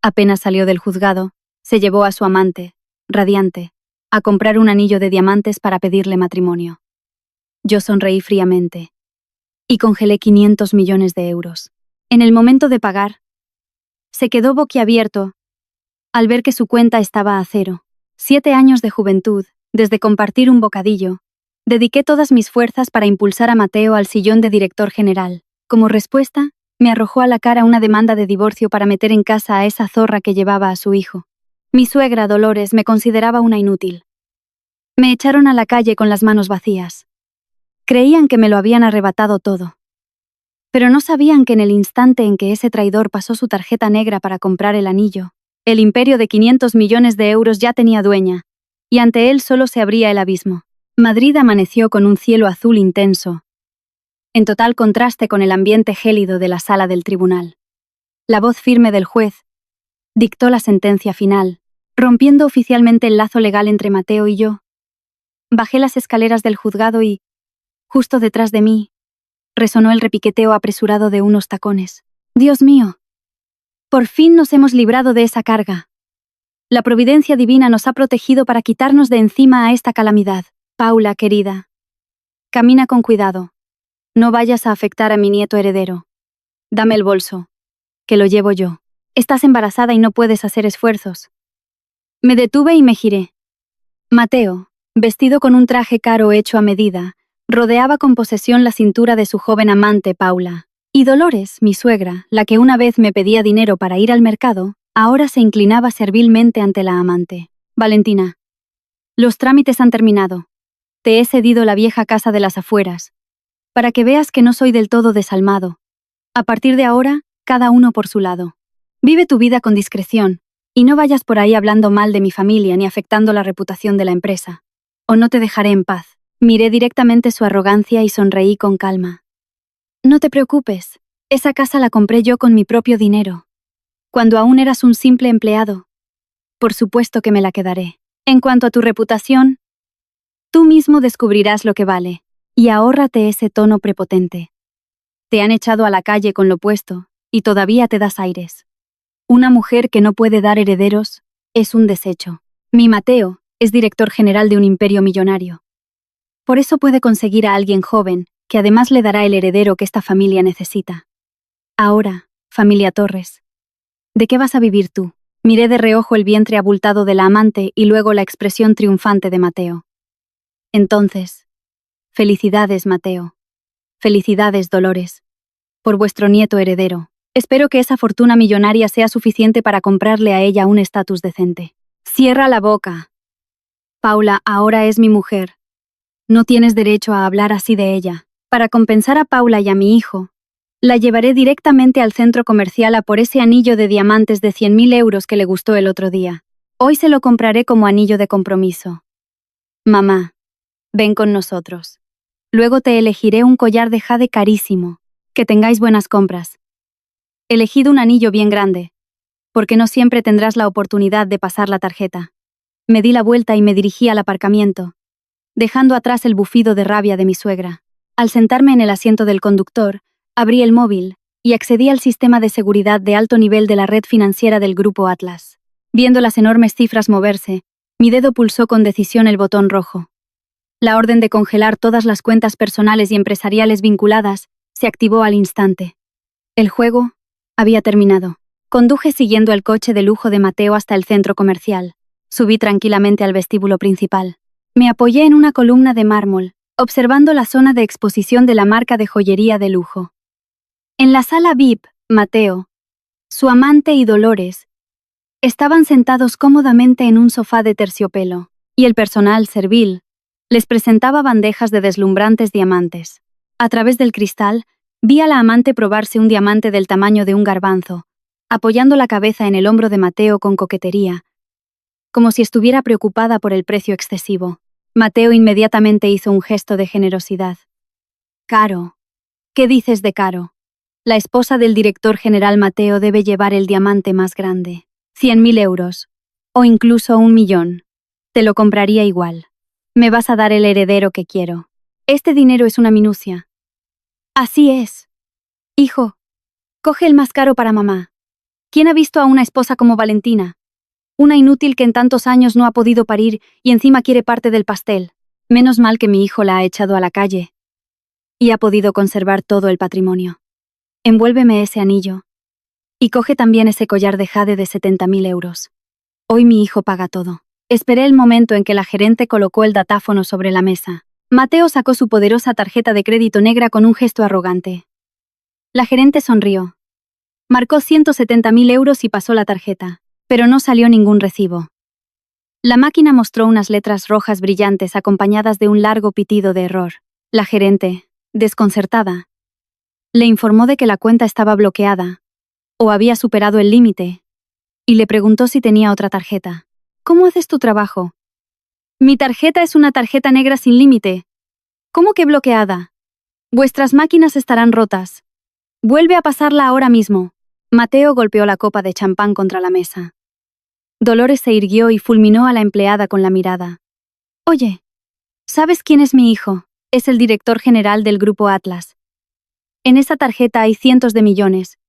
Apenas salió del juzgado, se llevó a su amante, radiante, a comprar un anillo de diamantes para pedirle matrimonio. Yo sonreí fríamente y congelé 500 millones de euros. En el momento de pagar, se quedó boquiabierto al ver que su cuenta estaba a cero. 7 años de juventud, desde compartir un bocadillo, dediqué todas mis fuerzas para impulsar a Mateo al sillón de director general. Como respuesta, me arrojó a la cara una demanda de divorcio para meter en casa a esa zorra que llevaba a su hijo. Mi suegra, Dolores, me consideraba una inútil. Me echaron a la calle con las manos vacías. Creían que me lo habían arrebatado todo. Pero no sabían que en el instante en que ese traidor pasó su tarjeta negra para comprar el anillo, el imperio de 500 millones de euros ya tenía dueña, y ante él solo se abría el abismo. Madrid amaneció con un cielo azul intenso, en total contraste con el ambiente gélido de la sala del tribunal. La voz firme del juez dictó la sentencia final, rompiendo oficialmente el lazo legal entre Mateo y yo. Bajé las escaleras del juzgado y, justo detrás de mí, resonó el repiqueteo apresurado de unos tacones. ¡Dios mío! Por fin nos hemos librado de esa carga. La providencia divina nos ha protegido para quitarnos de encima a esta calamidad. Paula, querida, camina con cuidado. No vayas a afectar a mi nieto heredero. Dame el bolso, que lo llevo yo. Estás embarazada y no puedes hacer esfuerzos. Me detuve y me giré. Mateo, vestido con un traje caro hecho a medida, rodeaba con posesión la cintura de su joven amante Paula. Y Dolores, mi suegra, la que una vez me pedía dinero para ir al mercado, ahora se inclinaba servilmente ante la amante. Valentina, los trámites han terminado. Te he cedido la vieja casa de las afueras, para que veas que no soy del todo desalmado. A partir de ahora, cada uno por su lado. Vive tu vida con discreción, y no vayas por ahí hablando mal de mi familia ni afectando la reputación de la empresa. O no te dejaré en paz. Miré directamente su arrogancia y sonreí con calma. No te preocupes, esa casa la compré yo con mi propio dinero. Cuando aún eras un simple empleado. Por supuesto que me la quedaré. En cuanto a tu reputación, tú mismo descubrirás lo que vale, y ahórrate ese tono prepotente. Te han echado a la calle con lo puesto, y todavía te das aires. Una mujer que no puede dar herederos es un desecho. Mi Mateo es director general de un imperio millonario. Por eso puede conseguir a alguien joven, que además le dará el heredero que esta familia necesita. Ahora, familia Torres, ¿de qué vas a vivir tú? Miré de reojo el vientre abultado de la amante y luego la expresión triunfante de Mateo. Entonces, felicidades, Mateo. Felicidades, Dolores. Por vuestro nieto heredero. Espero que esa fortuna millonaria sea suficiente para comprarle a ella un estatus decente. Cierra la boca. Paula ahora es mi mujer. No tienes derecho a hablar así de ella. Para compensar a Paula y a mi hijo, la llevaré directamente al centro comercial a por ese anillo de diamantes de 100.000 euros que le gustó el otro día. Hoy se lo compraré como anillo de compromiso. Mamá, ven con nosotros. Luego te elegiré un collar de jade carísimo. Que tengáis buenas compras. Elegid un anillo bien grande, porque no siempre tendrás la oportunidad de pasar la tarjeta. Me di la vuelta y me dirigí al aparcamiento, dejando atrás el bufido de rabia de mi suegra. Al sentarme en el asiento del conductor, abrí el móvil y accedí al sistema de seguridad de alto nivel de la red financiera del Grupo Atlas. Viendo las enormes cifras moverse, mi dedo pulsó con decisión el botón rojo. La orden de congelar todas las cuentas personales y empresariales vinculadas se activó al instante. El juego había terminado. Conduje siguiendo el coche de lujo de Mateo hasta el centro comercial. Subí tranquilamente al vestíbulo principal. Me apoyé en una columna de mármol, observando la zona de exposición de la marca de joyería de lujo. En la sala VIP, Mateo, su amante y Dolores estaban sentados cómodamente en un sofá de terciopelo, y el personal servil les presentaba bandejas de deslumbrantes diamantes. A través del cristal, vi a la amante probarse un diamante del tamaño de un garbanzo, apoyando la cabeza en el hombro de Mateo con coquetería, como si estuviera preocupada por el precio excesivo. Mateo inmediatamente hizo un gesto de generosidad. Caro. ¿Qué dices de caro? La esposa del director general Mateo debe llevar el diamante más grande. 100.000 euros. O incluso 1.000.000. Te lo compraría igual. Me vas a dar el heredero que quiero. Este dinero es una minucia. Así es. Hijo, coge el más caro para mamá. ¿Quién ha visto a una esposa como Valentina? Una inútil que en tantos años no ha podido parir y encima quiere parte del pastel. Menos mal que mi hijo la ha echado a la calle y ha podido conservar todo el patrimonio. Envuélveme ese anillo y coge también ese collar de jade de 70.000 euros. Hoy mi hijo paga todo. Esperé el momento en que la gerente colocó el datáfono sobre la mesa. Mateo sacó su poderosa tarjeta de crédito negra con un gesto arrogante. La gerente sonrió. Marcó 170.000 euros y pasó la tarjeta, pero no salió ningún recibo. La máquina mostró unas letras rojas brillantes acompañadas de un largo pitido de error. La gerente, desconcertada, le informó de que la cuenta estaba bloqueada, o había superado el límite, y le preguntó si tenía otra tarjeta. ¿Cómo haces tu trabajo? Mi tarjeta es una tarjeta negra sin límite. ¿Cómo que bloqueada? Vuestras máquinas estarán rotas. Vuelve a pasarla ahora mismo. Mateo golpeó la copa de champán contra la mesa. Dolores se irguió y fulminó a la empleada con la mirada. Oye, ¿sabes quién es mi hijo? Es el director general del Grupo Atlas. En esa tarjeta hay cientos de millones.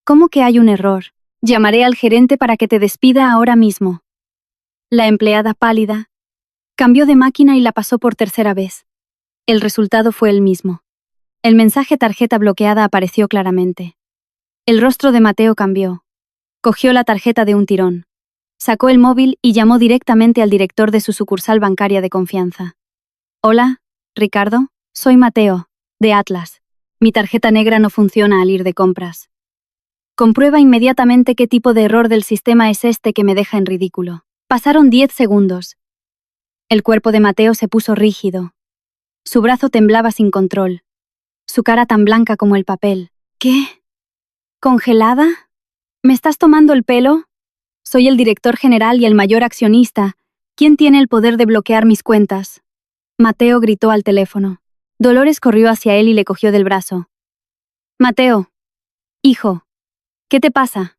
¿Cómo que hay un error? Llamaré al gerente para que te despida ahora mismo. La empleada pálida cambió de máquina y la pasó por tercera vez. El resultado fue el mismo. El mensaje tarjeta bloqueada apareció claramente. El rostro de Mateo cambió. Cogió la tarjeta de un tirón. Sacó el móvil y llamó directamente al director de su sucursal bancaria de confianza. Hola, Ricardo, soy Mateo, de Atlas. Mi tarjeta negra no funciona al ir de compras. Comprueba inmediatamente qué tipo de error del sistema es este que me deja en ridículo. Pasaron 10 segundos. El cuerpo de Mateo se puso rígido. Su brazo temblaba sin control. Su cara tan blanca como el papel. ¿Qué? ¿Congelada? ¿Me estás tomando el pelo? Soy el director general y el mayor accionista. ¿Quién tiene el poder de bloquear mis cuentas? Mateo gritó al teléfono. Dolores corrió hacia él y le cogió del brazo. Mateo. Hijo. ¿Qué te pasa?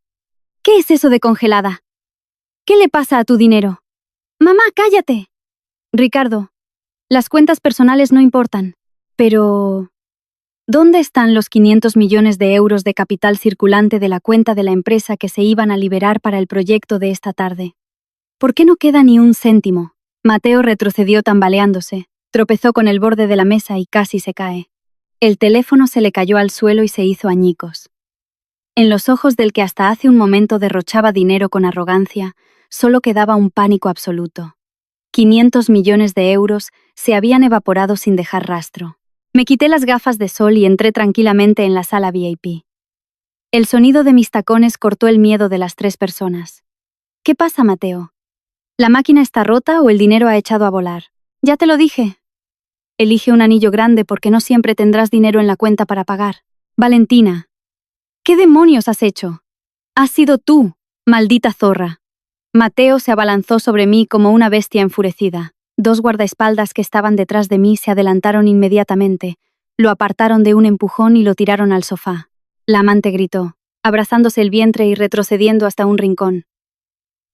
¿Qué es eso de congelada? ¿Qué le pasa a tu dinero? Mamá, cállate. Ricardo. Las cuentas personales no importan. Pero... ¿dónde están los 500 millones de euros de capital circulante de la cuenta de la empresa que se iban a liberar para el proyecto de esta tarde? ¿Por qué no queda ni un céntimo? Mateo retrocedió tambaleándose, tropezó con el borde de la mesa y casi se cae. El teléfono se le cayó al suelo y se hizo añicos. En los ojos del que hasta hace un momento derrochaba dinero con arrogancia, solo quedaba un pánico absoluto. 500 millones de euros se habían evaporado sin dejar rastro. Me quité las gafas de sol y entré tranquilamente en la sala VIP. El sonido de mis tacones cortó el miedo de las 3 personas. ¿Qué pasa, Mateo? ¿La máquina está rota o el dinero ha echado a volar? Ya te lo dije. Elige un anillo grande porque no siempre tendrás dinero en la cuenta para pagar. Valentina. ¿Qué demonios has hecho? Has sido tú, maldita zorra. Mateo se abalanzó sobre mí como una bestia enfurecida. 2 guardaespaldas que estaban detrás de mí se adelantaron inmediatamente, lo apartaron de un empujón y lo tiraron al sofá. La amante gritó, abrazándose el vientre y retrocediendo hasta un rincón.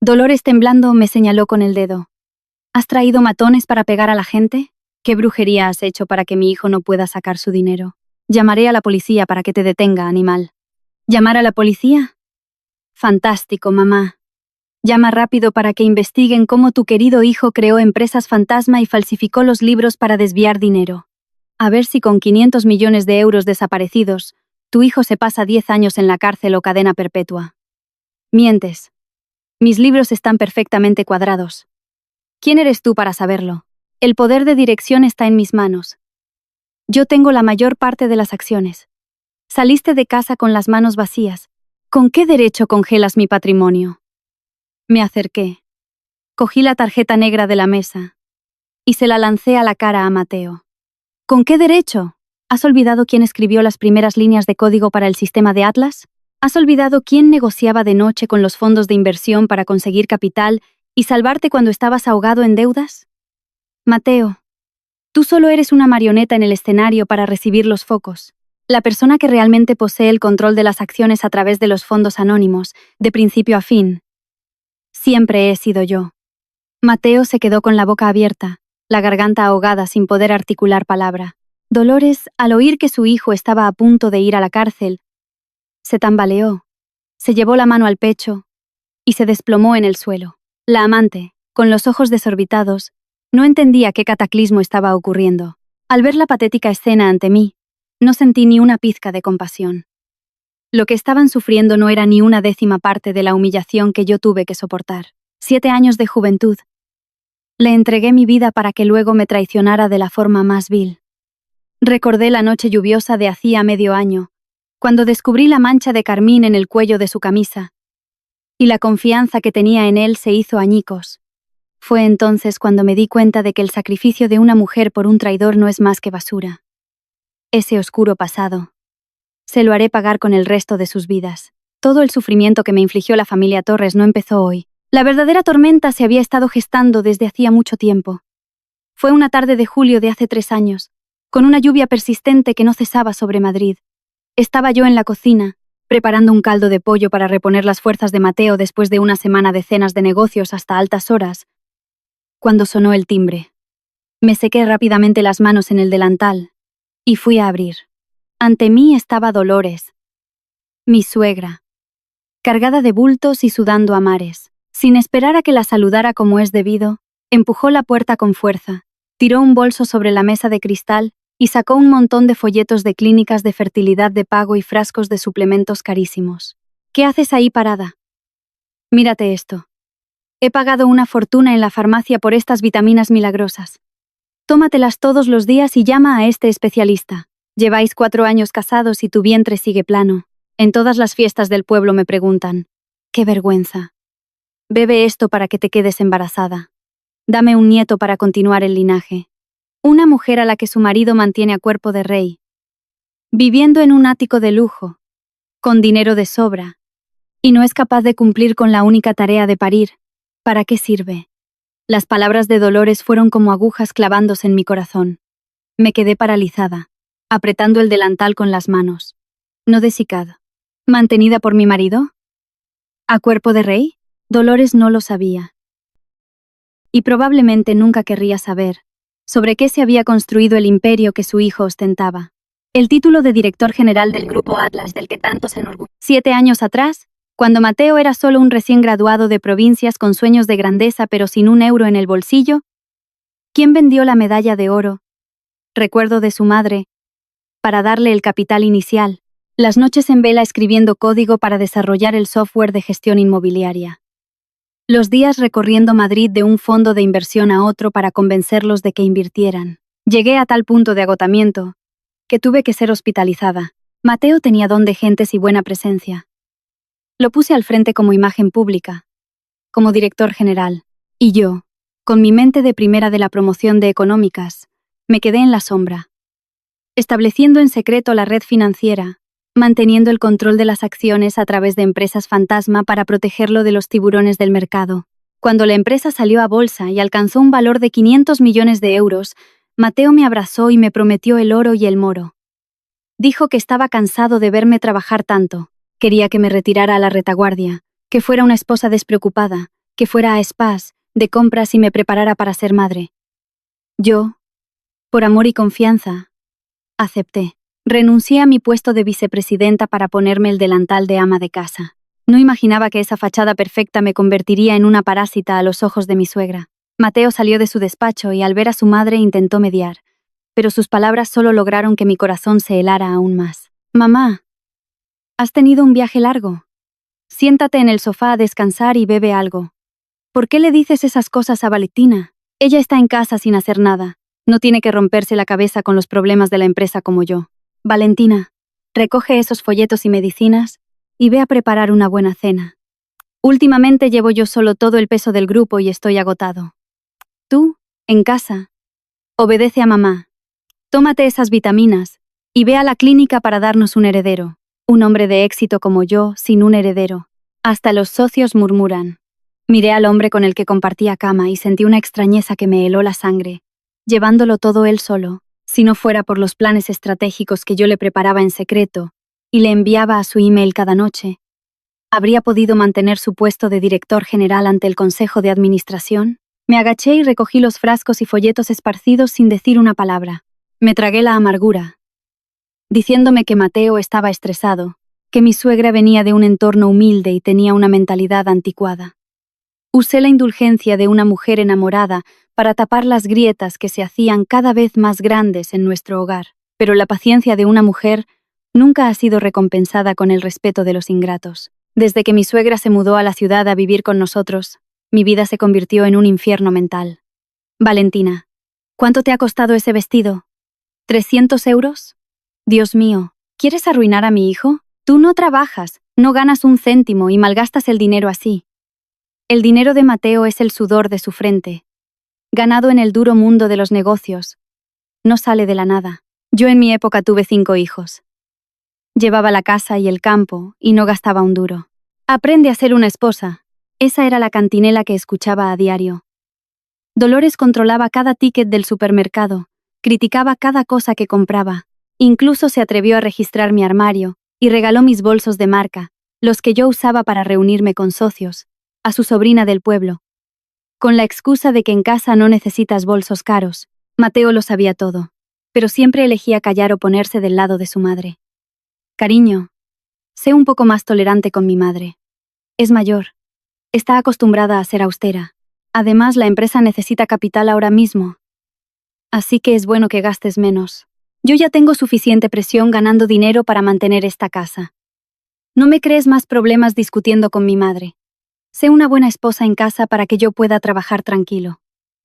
Dolores, temblando, me señaló con el dedo. ¿Has traído matones para pegar a la gente? ¿Qué brujería has hecho para que mi hijo no pueda sacar su dinero? Llamaré a la policía para que te detenga, animal. ¿Llamar a la policía? Fantástico, mamá. Llama rápido para que investiguen cómo tu querido hijo creó empresas fantasma y falsificó los libros para desviar dinero. A ver si con 500 millones de euros desaparecidos, tu hijo se pasa 10 años en la cárcel o cadena perpetua. Mientes. Mis libros están perfectamente cuadrados. ¿Quién eres tú para saberlo? El poder de dirección está en mis manos. Yo tengo la mayor parte de las acciones. Saliste de casa con las manos vacías. ¿Con qué derecho congelas mi patrimonio? Me acerqué. Cogí la tarjeta negra de la mesa y se la lancé a la cara a Mateo. ¿Con qué derecho? ¿Has olvidado quién escribió las primeras líneas de código para el sistema de Atlas? ¿Has olvidado quién negociaba de noche con los fondos de inversión para conseguir capital y salvarte cuando estabas ahogado en deudas? Mateo, tú solo eres una marioneta en el escenario para recibir los focos. La persona que realmente posee el control de las acciones a través de los fondos anónimos, de principio a fin, siempre he sido yo. Mateo se quedó con la boca abierta, la garganta ahogada sin poder articular palabra. Dolores, al oír que su hijo estaba a punto de ir a la cárcel, se tambaleó. Se llevó la mano al pecho y se desplomó en el suelo. La amante, con los ojos desorbitados, no entendía qué cataclismo estaba ocurriendo. Al ver la patética escena ante mí, no sentí ni una pizca de compasión. Lo que estaban sufriendo no era ni una décima parte de la humillación que yo tuve que soportar. 7 años de juventud. Le entregué mi vida para que luego me traicionara de la forma más vil. Recordé la noche lluviosa de hacía medio año, cuando descubrí la mancha de carmín en el cuello de su camisa, y la confianza que tenía en él se hizo añicos. Fue entonces cuando me di cuenta de que el sacrificio de una mujer por un traidor no es más que basura. Ese oscuro pasado se lo haré pagar con el resto de sus vidas. Todo el sufrimiento que me infligió la familia Torres no empezó hoy. La verdadera tormenta se había estado gestando desde hacía mucho tiempo. Fue una tarde de julio de hace 3 años, con una lluvia persistente que no cesaba sobre Madrid. Estaba yo en la cocina, preparando un caldo de pollo para reponer las fuerzas de Mateo después de una semana de cenas de negocios hasta altas horas, cuando sonó el timbre. Me sequé rápidamente las manos en el delantal y fui a abrir. Ante mí estaba Dolores, mi suegra, cargada de bultos y sudando a mares. Sin esperar a que la saludara como es debido, empujó la puerta con fuerza, tiró un bolso sobre la mesa de cristal y sacó un montón de folletos de clínicas de fertilidad de pago y frascos de suplementos carísimos. ¿Qué haces ahí parada? Mírate esto. He pagado una fortuna en la farmacia por estas vitaminas milagrosas. Tómatelas todos los días y llama a este especialista. Lleváis 4 años casados y tu vientre sigue plano. En todas las fiestas del pueblo me preguntan. ¡Qué vergüenza! Bebe esto para que te quedes embarazada. Dame un nieto para continuar el linaje. Una mujer a la que su marido mantiene a cuerpo de rey, viviendo en un ático de lujo, con dinero de sobra, y no es capaz de cumplir con la única tarea de parir. ¿Para qué sirve? Las palabras de Dolores fueron como agujas clavándose en mi corazón. Me quedé paralizada, apretando el delantal con las manos. No desicada. ¿Mantenida por mi marido? ¿A cuerpo de rey? Dolores no lo sabía. Y probablemente nunca querría saber sobre qué se había construido el imperio que su hijo ostentaba. El título de director general del Grupo Atlas del que tanto se enorgullece. 7 años atrás, cuando Mateo era solo un recién graduado de provincias con sueños de grandeza pero sin un euro en el bolsillo, ¿quién vendió la medalla de oro? Recuerdo de su madre, para darle el capital inicial, las noches en vela escribiendo código para desarrollar el software de gestión inmobiliaria. Los días recorriendo Madrid de un fondo de inversión a otro para convencerlos de que invirtieran. Llegué a tal punto de agotamiento que tuve que ser hospitalizada. Mateo tenía don de gentes y buena presencia. Lo puse al frente como imagen pública, como director general, y yo, con mi mente de primera de la promoción de económicas, me quedé en la sombra, estableciendo en secreto la red financiera, manteniendo el control de las acciones a través de empresas fantasma para protegerlo de los tiburones del mercado. Cuando la empresa salió a bolsa y alcanzó un valor de 500 millones de euros, Mateo me abrazó y me prometió el oro y el moro. Dijo que estaba cansado de verme trabajar tanto. Quería que me retirara a la retaguardia, que fuera una esposa despreocupada, que fuera a spas, de compras y me preparara para ser madre. Yo, por amor y confianza, acepté. Renuncié a mi puesto de vicepresidenta para ponerme el delantal de ama de casa. No imaginaba que esa fachada perfecta me convertiría en una parásita a los ojos de mi suegra. Mateo salió de su despacho y al ver a su madre intentó mediar, pero sus palabras solo lograron que mi corazón se helara aún más. Mamá, ¿has tenido un viaje largo? Siéntate en el sofá a descansar y bebe algo. ¿Por qué le dices esas cosas a Valentina? Ella está en casa sin hacer nada. No tiene que romperse la cabeza con los problemas de la empresa como yo. Valentina, recoge esos folletos y medicinas y ve a preparar una buena cena. Últimamente llevo yo solo todo el peso del grupo y estoy agotado. Tú, en casa, obedece a mamá. Tómate esas vitaminas y ve a la clínica para darnos un heredero. Un hombre de éxito como yo, sin un heredero. Hasta los socios murmuran. Miré al hombre con el que compartía cama y sentí una extrañeza que me heló la sangre, llevándolo todo él solo. Si no fuera por los planes estratégicos que yo le preparaba en secreto y le enviaba a su email cada noche, ¿habría podido mantener su puesto de director general ante el Consejo de Administración? Me agaché y recogí los frascos y folletos esparcidos sin decir una palabra. Me tragué la amargura, diciéndome que Mateo estaba estresado, que mi suegra venía de un entorno humilde y tenía una mentalidad anticuada. Usé la indulgencia de una mujer enamorada para tapar las grietas que se hacían cada vez más grandes en nuestro hogar, pero la paciencia de una mujer nunca ha sido recompensada con el respeto de los ingratos. Desde que mi suegra se mudó a la ciudad a vivir con nosotros, mi vida se convirtió en un infierno mental. Valentina, ¿cuánto te ha costado ese vestido? ¿300 euros? Dios mío, ¿quieres arruinar a mi hijo? Tú no trabajas, no ganas un céntimo y malgastas el dinero así. El dinero de Mateo es el sudor de su frente, ganado en el duro mundo de los negocios. No sale de la nada. Yo en mi época tuve 5 hijos. Llevaba la casa y el campo y no gastaba un duro. Aprende a ser una esposa. Esa era la cantinela que escuchaba a diario. Dolores controlaba cada ticket del supermercado, criticaba cada cosa que compraba. Incluso se atrevió a registrar mi armario y regaló mis bolsos de marca, los que yo usaba para reunirme con socios, a su sobrina del pueblo. Con la excusa de que en casa no necesitas bolsos caros, Mateo lo sabía todo, pero siempre elegía callar o ponerse del lado de su madre. Cariño, sé un poco más tolerante con mi madre. Es mayor. Está acostumbrada a ser austera. Además, la empresa necesita capital ahora mismo. Así que es bueno que gastes menos. Yo ya tengo suficiente presión ganando dinero para mantener esta casa. No me crees más problemas discutiendo con mi madre. Sé una buena esposa en casa para que yo pueda trabajar tranquilo.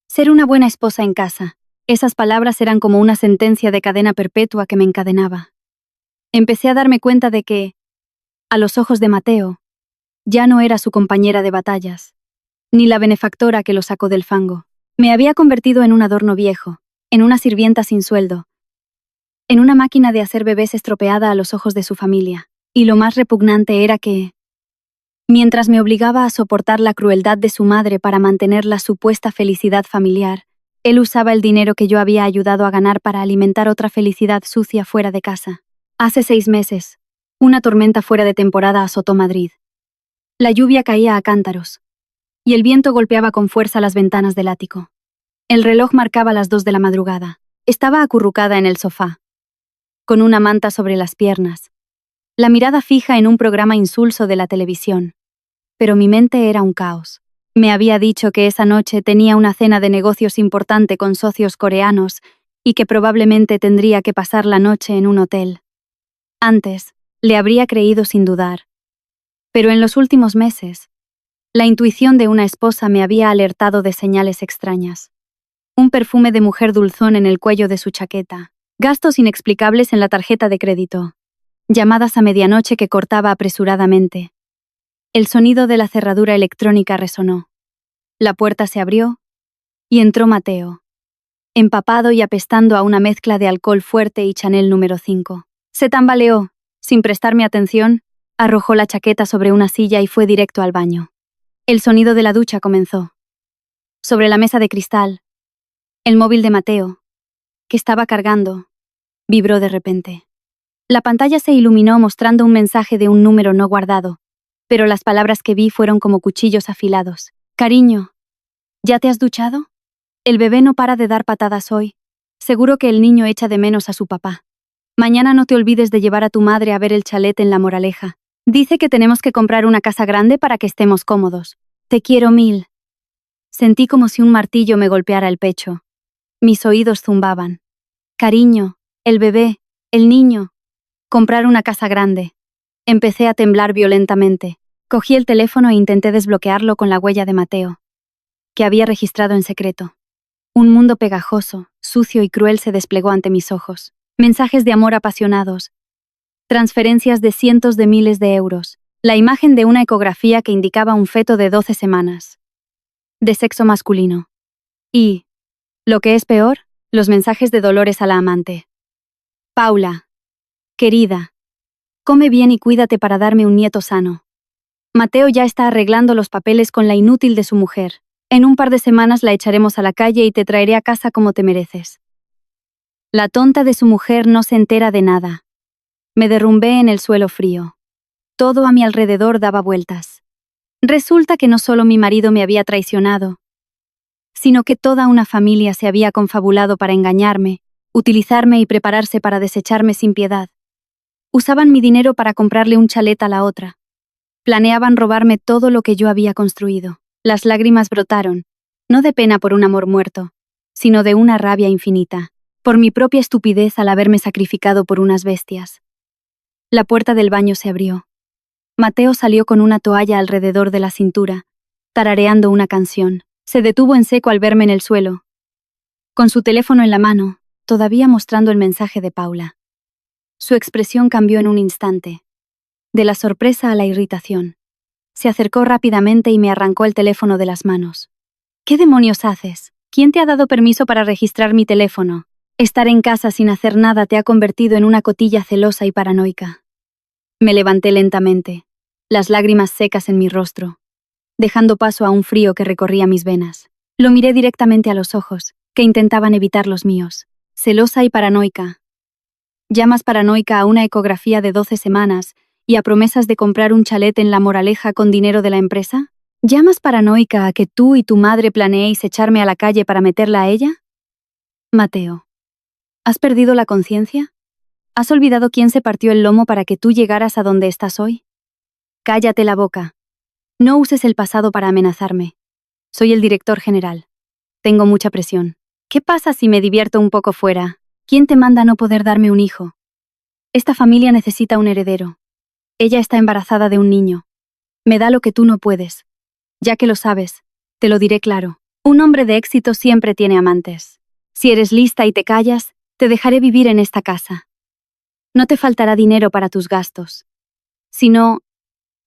Ser una buena esposa en casa. Esas palabras eran como una sentencia de cadena perpetua que me encadenaba. Empecé a darme cuenta de que, a los ojos de Mateo, ya no era su compañera de batallas, ni la benefactora que lo sacó del fango. Me había convertido en un adorno viejo, en una sirvienta sin sueldo, en una máquina de hacer bebés estropeada a los ojos de su familia. Y lo más repugnante era que, mientras me obligaba a soportar la crueldad de su madre para mantener la supuesta felicidad familiar, él usaba el dinero que yo había ayudado a ganar para alimentar otra felicidad sucia fuera de casa. Hace 6 meses, una tormenta fuera de temporada azotó Madrid. La lluvia caía a cántaros, y el viento golpeaba con fuerza las ventanas del ático. El reloj marcaba las 2 de la madrugada. Estaba acurrucada en el sofá, con una manta sobre las piernas, la mirada fija en un programa insulso de la televisión. Pero mi mente era un caos. Me había dicho que esa noche tenía una cena de negocios importante con socios coreanos y que probablemente tendría que pasar la noche en un hotel. Antes, le habría creído sin dudar. Pero en los últimos meses, la intuición de una esposa me había alertado de señales extrañas. Un perfume de mujer dulzón en el cuello de su chaqueta, gastos inexplicables en la tarjeta de crédito, llamadas a medianoche que cortaba apresuradamente. El sonido de la cerradura electrónica resonó. La puerta se abrió y entró Mateo, empapado y apestando a una mezcla de alcohol fuerte y Chanel número 5. Se tambaleó, sin prestarme atención, arrojó la chaqueta sobre una silla y fue directo al baño. El sonido de la ducha comenzó. Sobre la mesa de cristal, el móvil de Mateo, que estaba cargando, vibró de repente. La pantalla se iluminó mostrando un mensaje de un número no guardado, pero las palabras que vi fueron como cuchillos afilados. Cariño, ¿ya te has duchado? El bebé no para de dar patadas hoy. Seguro que el niño echa de menos a su papá. Mañana no te olvides de llevar a tu madre a ver el chalet en La Moraleja. Dice que tenemos que comprar una casa grande para que estemos cómodos. Te quiero 1000. Sentí como si un martillo me golpeara el pecho. Mis oídos zumbaban. Cariño, el bebé, el niño. Comprar una casa grande. Empecé a temblar violentamente. Cogí el teléfono e intenté desbloquearlo con la huella de Mateo, que había registrado en secreto. Un mundo pegajoso, sucio y cruel se desplegó ante mis ojos. Mensajes de amor apasionados. Transferencias de cientos de miles de euros. La imagen de una ecografía que indicaba un feto de 12 semanas. De sexo masculino. Y, lo que es peor, los mensajes de Dolores a la amante. Paula. Querida. Come bien y cuídate para darme un nieto sano. Mateo ya está arreglando los papeles con la inútil de su mujer. En un par de semanas la echaremos a la calle y te traeré a casa como te mereces. La tonta de su mujer no se entera de nada. Me derrumbé en el suelo frío. Todo a mi alrededor daba vueltas. Resulta que no solo mi marido me había traicionado, sino que toda una familia se había confabulado para engañarme, utilizarme y prepararse para desecharme sin piedad. Usaban mi dinero para comprarle un chalet a la otra. Planeaban robarme todo lo que yo había construido. Las lágrimas brotaron, no de pena por un amor muerto, sino de una rabia infinita, por mi propia estupidez al haberme sacrificado por unas bestias. La puerta del baño se abrió. Mateo salió con una toalla alrededor de la cintura, tarareando una canción. Se detuvo en seco al verme en el suelo, con su teléfono en la mano, todavía mostrando el mensaje de Paula. Su expresión cambió en un instante, de la sorpresa a la irritación. Se acercó rápidamente y me arrancó el teléfono de las manos. ¿Qué demonios haces? ¿Quién te ha dado permiso para registrar mi teléfono? Estar en casa sin hacer nada te ha convertido en una cotilla celosa y paranoica. Me levanté lentamente, las lágrimas secas en mi rostro, dejando paso a un frío que recorría mis venas. Lo miré directamente a los ojos, que intentaban evitar los míos. Celosa y paranoica. ¿Llamas paranoica a una ecografía de 12 semanas y a promesas de comprar un chalet en La Moraleja con dinero de la empresa? ¿Llamas paranoica a que tú y tu madre planeéis echarme a la calle para meterla a ella? Mateo, ¿has perdido la conciencia? ¿Has olvidado quién se partió el lomo para que tú llegaras a donde estás hoy? Cállate la boca. No uses el pasado para amenazarme. Soy el director general. Tengo mucha presión. ¿Qué pasa si me divierto un poco fuera? ¿Quién te manda no poder darme un hijo? Esta familia necesita un heredero. Ella está embarazada de un niño. Me da lo que tú no puedes. Ya que lo sabes, te lo diré claro. Un hombre de éxito siempre tiene amantes. Si eres lista y te callas, te dejaré vivir en esta casa. No te faltará dinero para tus gastos. Si no,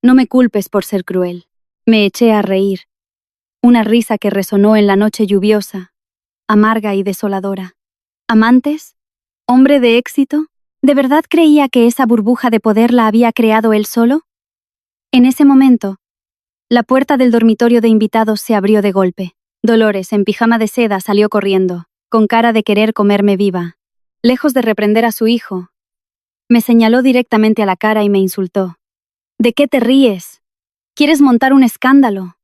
no me culpes por ser cruel. Me eché a reír. Una risa que resonó en la noche lluviosa, amarga y desoladora. ¿Amantes? ¿Hombre de éxito? ¿De verdad creía que esa burbuja de poder la había creado él solo? En ese momento, la puerta del dormitorio de invitados se abrió de golpe. Dolores, en pijama de seda, salió corriendo, con cara de querer comerme viva. Lejos de reprender a su hijo, me señaló directamente a la cara y me insultó. ¿De qué te ríes? ¿Quieres montar un escándalo?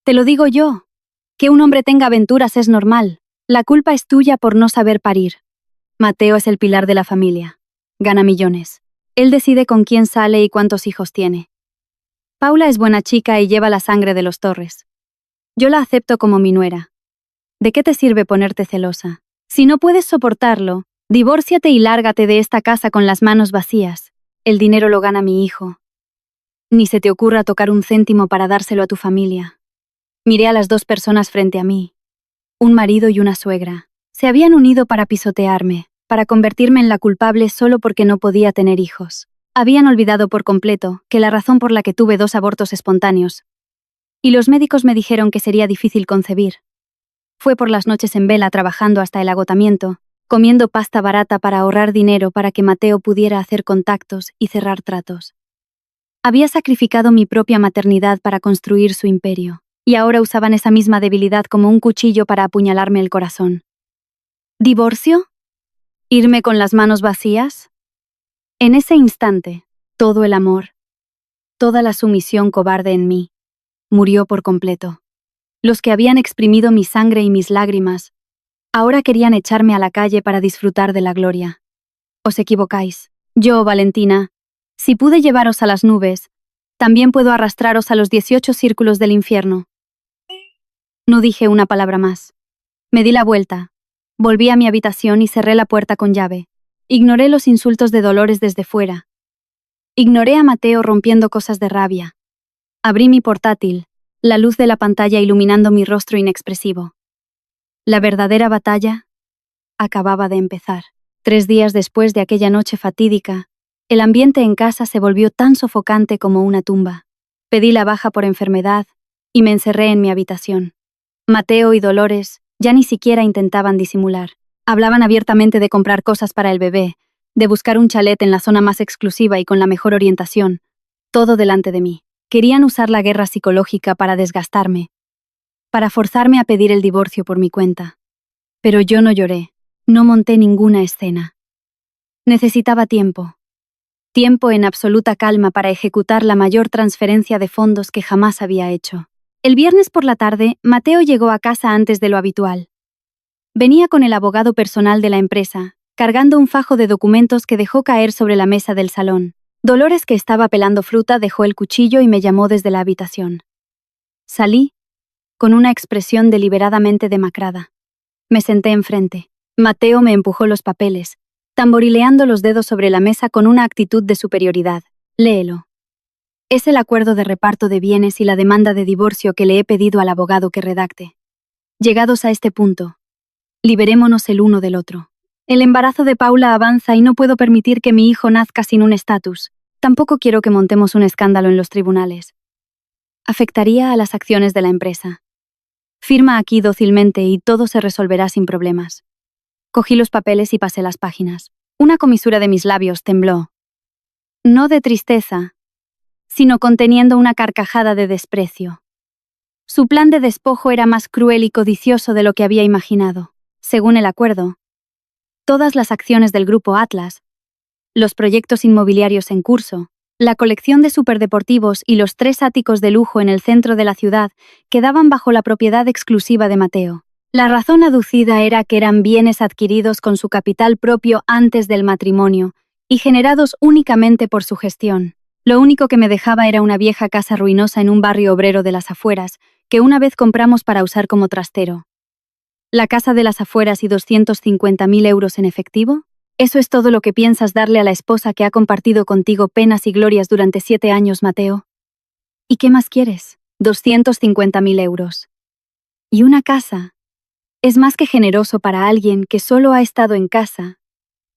Te lo digo yo. Que un hombre tenga aventuras es normal. La culpa es tuya por no saber parir. Mateo es el pilar de la familia. Gana millones. Él decide con quién sale y cuántos hijos tiene. Paula es buena chica y lleva la sangre de los Torres. Yo la acepto como mi nuera. ¿De qué te sirve ponerte celosa? Si no puedes soportarlo, divórciate y lárgate de esta casa con las manos vacías. El dinero lo gana mi hijo. Ni se te ocurra tocar un céntimo para dárselo a tu familia. Miré a las dos personas frente a mí. Un marido y una suegra. Se habían unido para pisotearme, para convertirme en la culpable solo porque no podía tener hijos. Habían olvidado por completo que la razón por la que tuve 2 abortos espontáneos, y los médicos me dijeron que sería difícil concebir, fue por las noches en vela trabajando hasta el agotamiento, comiendo pasta barata para ahorrar dinero para que Mateo pudiera hacer contactos y cerrar tratos. Había sacrificado mi propia maternidad para construir su imperio, y ahora usaban esa misma debilidad como un cuchillo para apuñalarme el corazón. ¿Divorcio? ¿Irme con las manos vacías? En ese instante, todo el amor, toda la sumisión cobarde en mí, murió por completo. Los que habían exprimido mi sangre y mis lágrimas, ahora querían echarme a la calle para disfrutar de la gloria. Os equivocáis. Yo, Valentina, si pude llevaros a las nubes, también puedo arrastraros a los 18 círculos del infierno. No dije una palabra más. Me di la vuelta, volví a mi habitación y cerré la puerta con llave. Ignoré los insultos de Dolores desde fuera. Ignoré a Mateo rompiendo cosas de rabia. Abrí mi portátil, la luz de la pantalla iluminando mi rostro inexpresivo. La verdadera batalla acababa de empezar. 3 días después de aquella noche fatídica, el ambiente en casa se volvió tan sofocante como una tumba. Pedí la baja por enfermedad y me encerré en mi habitación. Mateo y Dolores ya ni siquiera intentaban disimular. Hablaban abiertamente de comprar cosas para el bebé, de buscar un chalet en la zona más exclusiva y con la mejor orientación, todo delante de mí. Querían usar la guerra psicológica para desgastarme, para forzarme a pedir el divorcio por mi cuenta. Pero yo no lloré, no monté ninguna escena. Necesitaba tiempo. Tiempo en absoluta calma para ejecutar la mayor transferencia de fondos que jamás había hecho. El viernes por la tarde, Mateo llegó a casa antes de lo habitual. Venía con el abogado personal de la empresa, cargando un fajo de documentos que dejó caer sobre la mesa del salón. Dolores, que estaba pelando fruta, dejó el cuchillo y me llamó desde la habitación. Salí, con una expresión deliberadamente demacrada. Me senté enfrente. Mateo me empujó los papeles, tamborileando los dedos sobre la mesa con una actitud de superioridad. Léelo. Es el acuerdo de reparto de bienes y la demanda de divorcio que le he pedido al abogado que redacte. Llegados a este punto, liberémonos el uno del otro. El embarazo de Paula avanza y no puedo permitir que mi hijo nazca sin un estatus. Tampoco quiero que montemos un escándalo en los tribunales. Afectaría a las acciones de la empresa. Firma aquí dócilmente y todo se resolverá sin problemas. Cogí los papeles y pasé las páginas. Una comisura de mis labios tembló. No de tristeza, sino conteniendo una carcajada de desprecio. Su plan de despojo era más cruel y codicioso de lo que había imaginado. Según el acuerdo, todas las acciones del Grupo Atlas, los proyectos inmobiliarios en curso, la colección de superdeportivos y los 3 áticos de lujo en el centro de la ciudad quedaban bajo la propiedad exclusiva de Mateo. La razón aducida era que eran bienes adquiridos con su capital propio antes del matrimonio y generados únicamente por su gestión. Lo único que me dejaba era una vieja casa ruinosa en un barrio obrero de las afueras, que una vez compramos para usar como trastero. ¿La casa de las afueras y 250.000 euros en efectivo? ¿Eso es todo lo que piensas darle a la esposa que ha compartido contigo penas y glorias durante 7 años, Mateo? ¿Y qué más quieres? 250.000 euros. ¿Y una casa? Es más que generoso para alguien que solo ha estado en casa,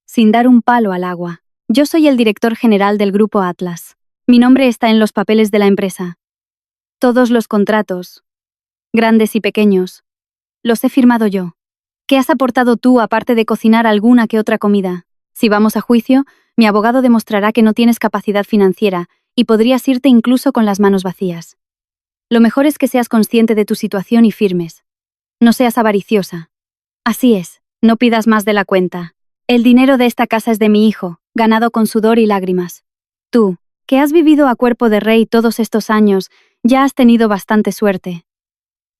sin dar un palo al agua. Yo soy el director general del Grupo Atlas. Mi nombre está en los papeles de la empresa. Todos los contratos, grandes y pequeños, los he firmado yo. ¿Qué has aportado tú aparte de cocinar alguna que otra comida? Si vamos a juicio, mi abogado demostrará que no tienes capacidad financiera y podrías irte incluso con las manos vacías. Lo mejor es que seas consciente de tu situación y firmes. No seas avariciosa. Así es, no pidas más de la cuenta. El dinero de esta casa es de mi hijo, ganado con sudor y lágrimas. Tú, que has vivido a cuerpo de rey todos estos años, ya has tenido bastante suerte.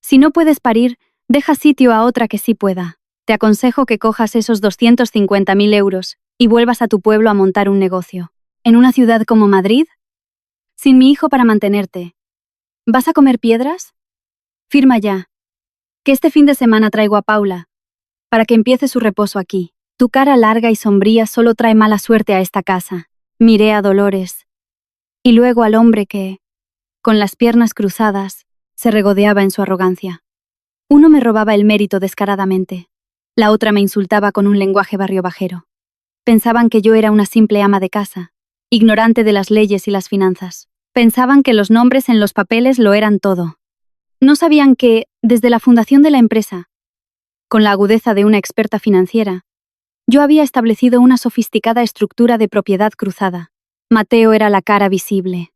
Si no puedes parir, deja sitio a otra que sí pueda. Te aconsejo que cojas esos 250.000 euros y vuelvas a tu pueblo a montar un negocio. ¿En una ciudad como Madrid? Sin mi hijo para mantenerte. ¿Vas a comer piedras? Firma ya. Que este fin de semana traigo a Paula, para que empiece su reposo aquí. Tu cara larga y sombría solo trae mala suerte a esta casa. Miré a Dolores. Y luego al hombre que, con las piernas cruzadas, se regodeaba en su arrogancia. Uno me robaba el mérito descaradamente. La otra me insultaba con un lenguaje barriobajero. Pensaban que yo era una simple ama de casa, ignorante de las leyes y las finanzas. Pensaban que los nombres en los papeles lo eran todo. No sabían que, desde la fundación de la empresa, con la agudeza de una experta financiera, yo había establecido una sofisticada estructura de propiedad cruzada. Mateo era la cara visible,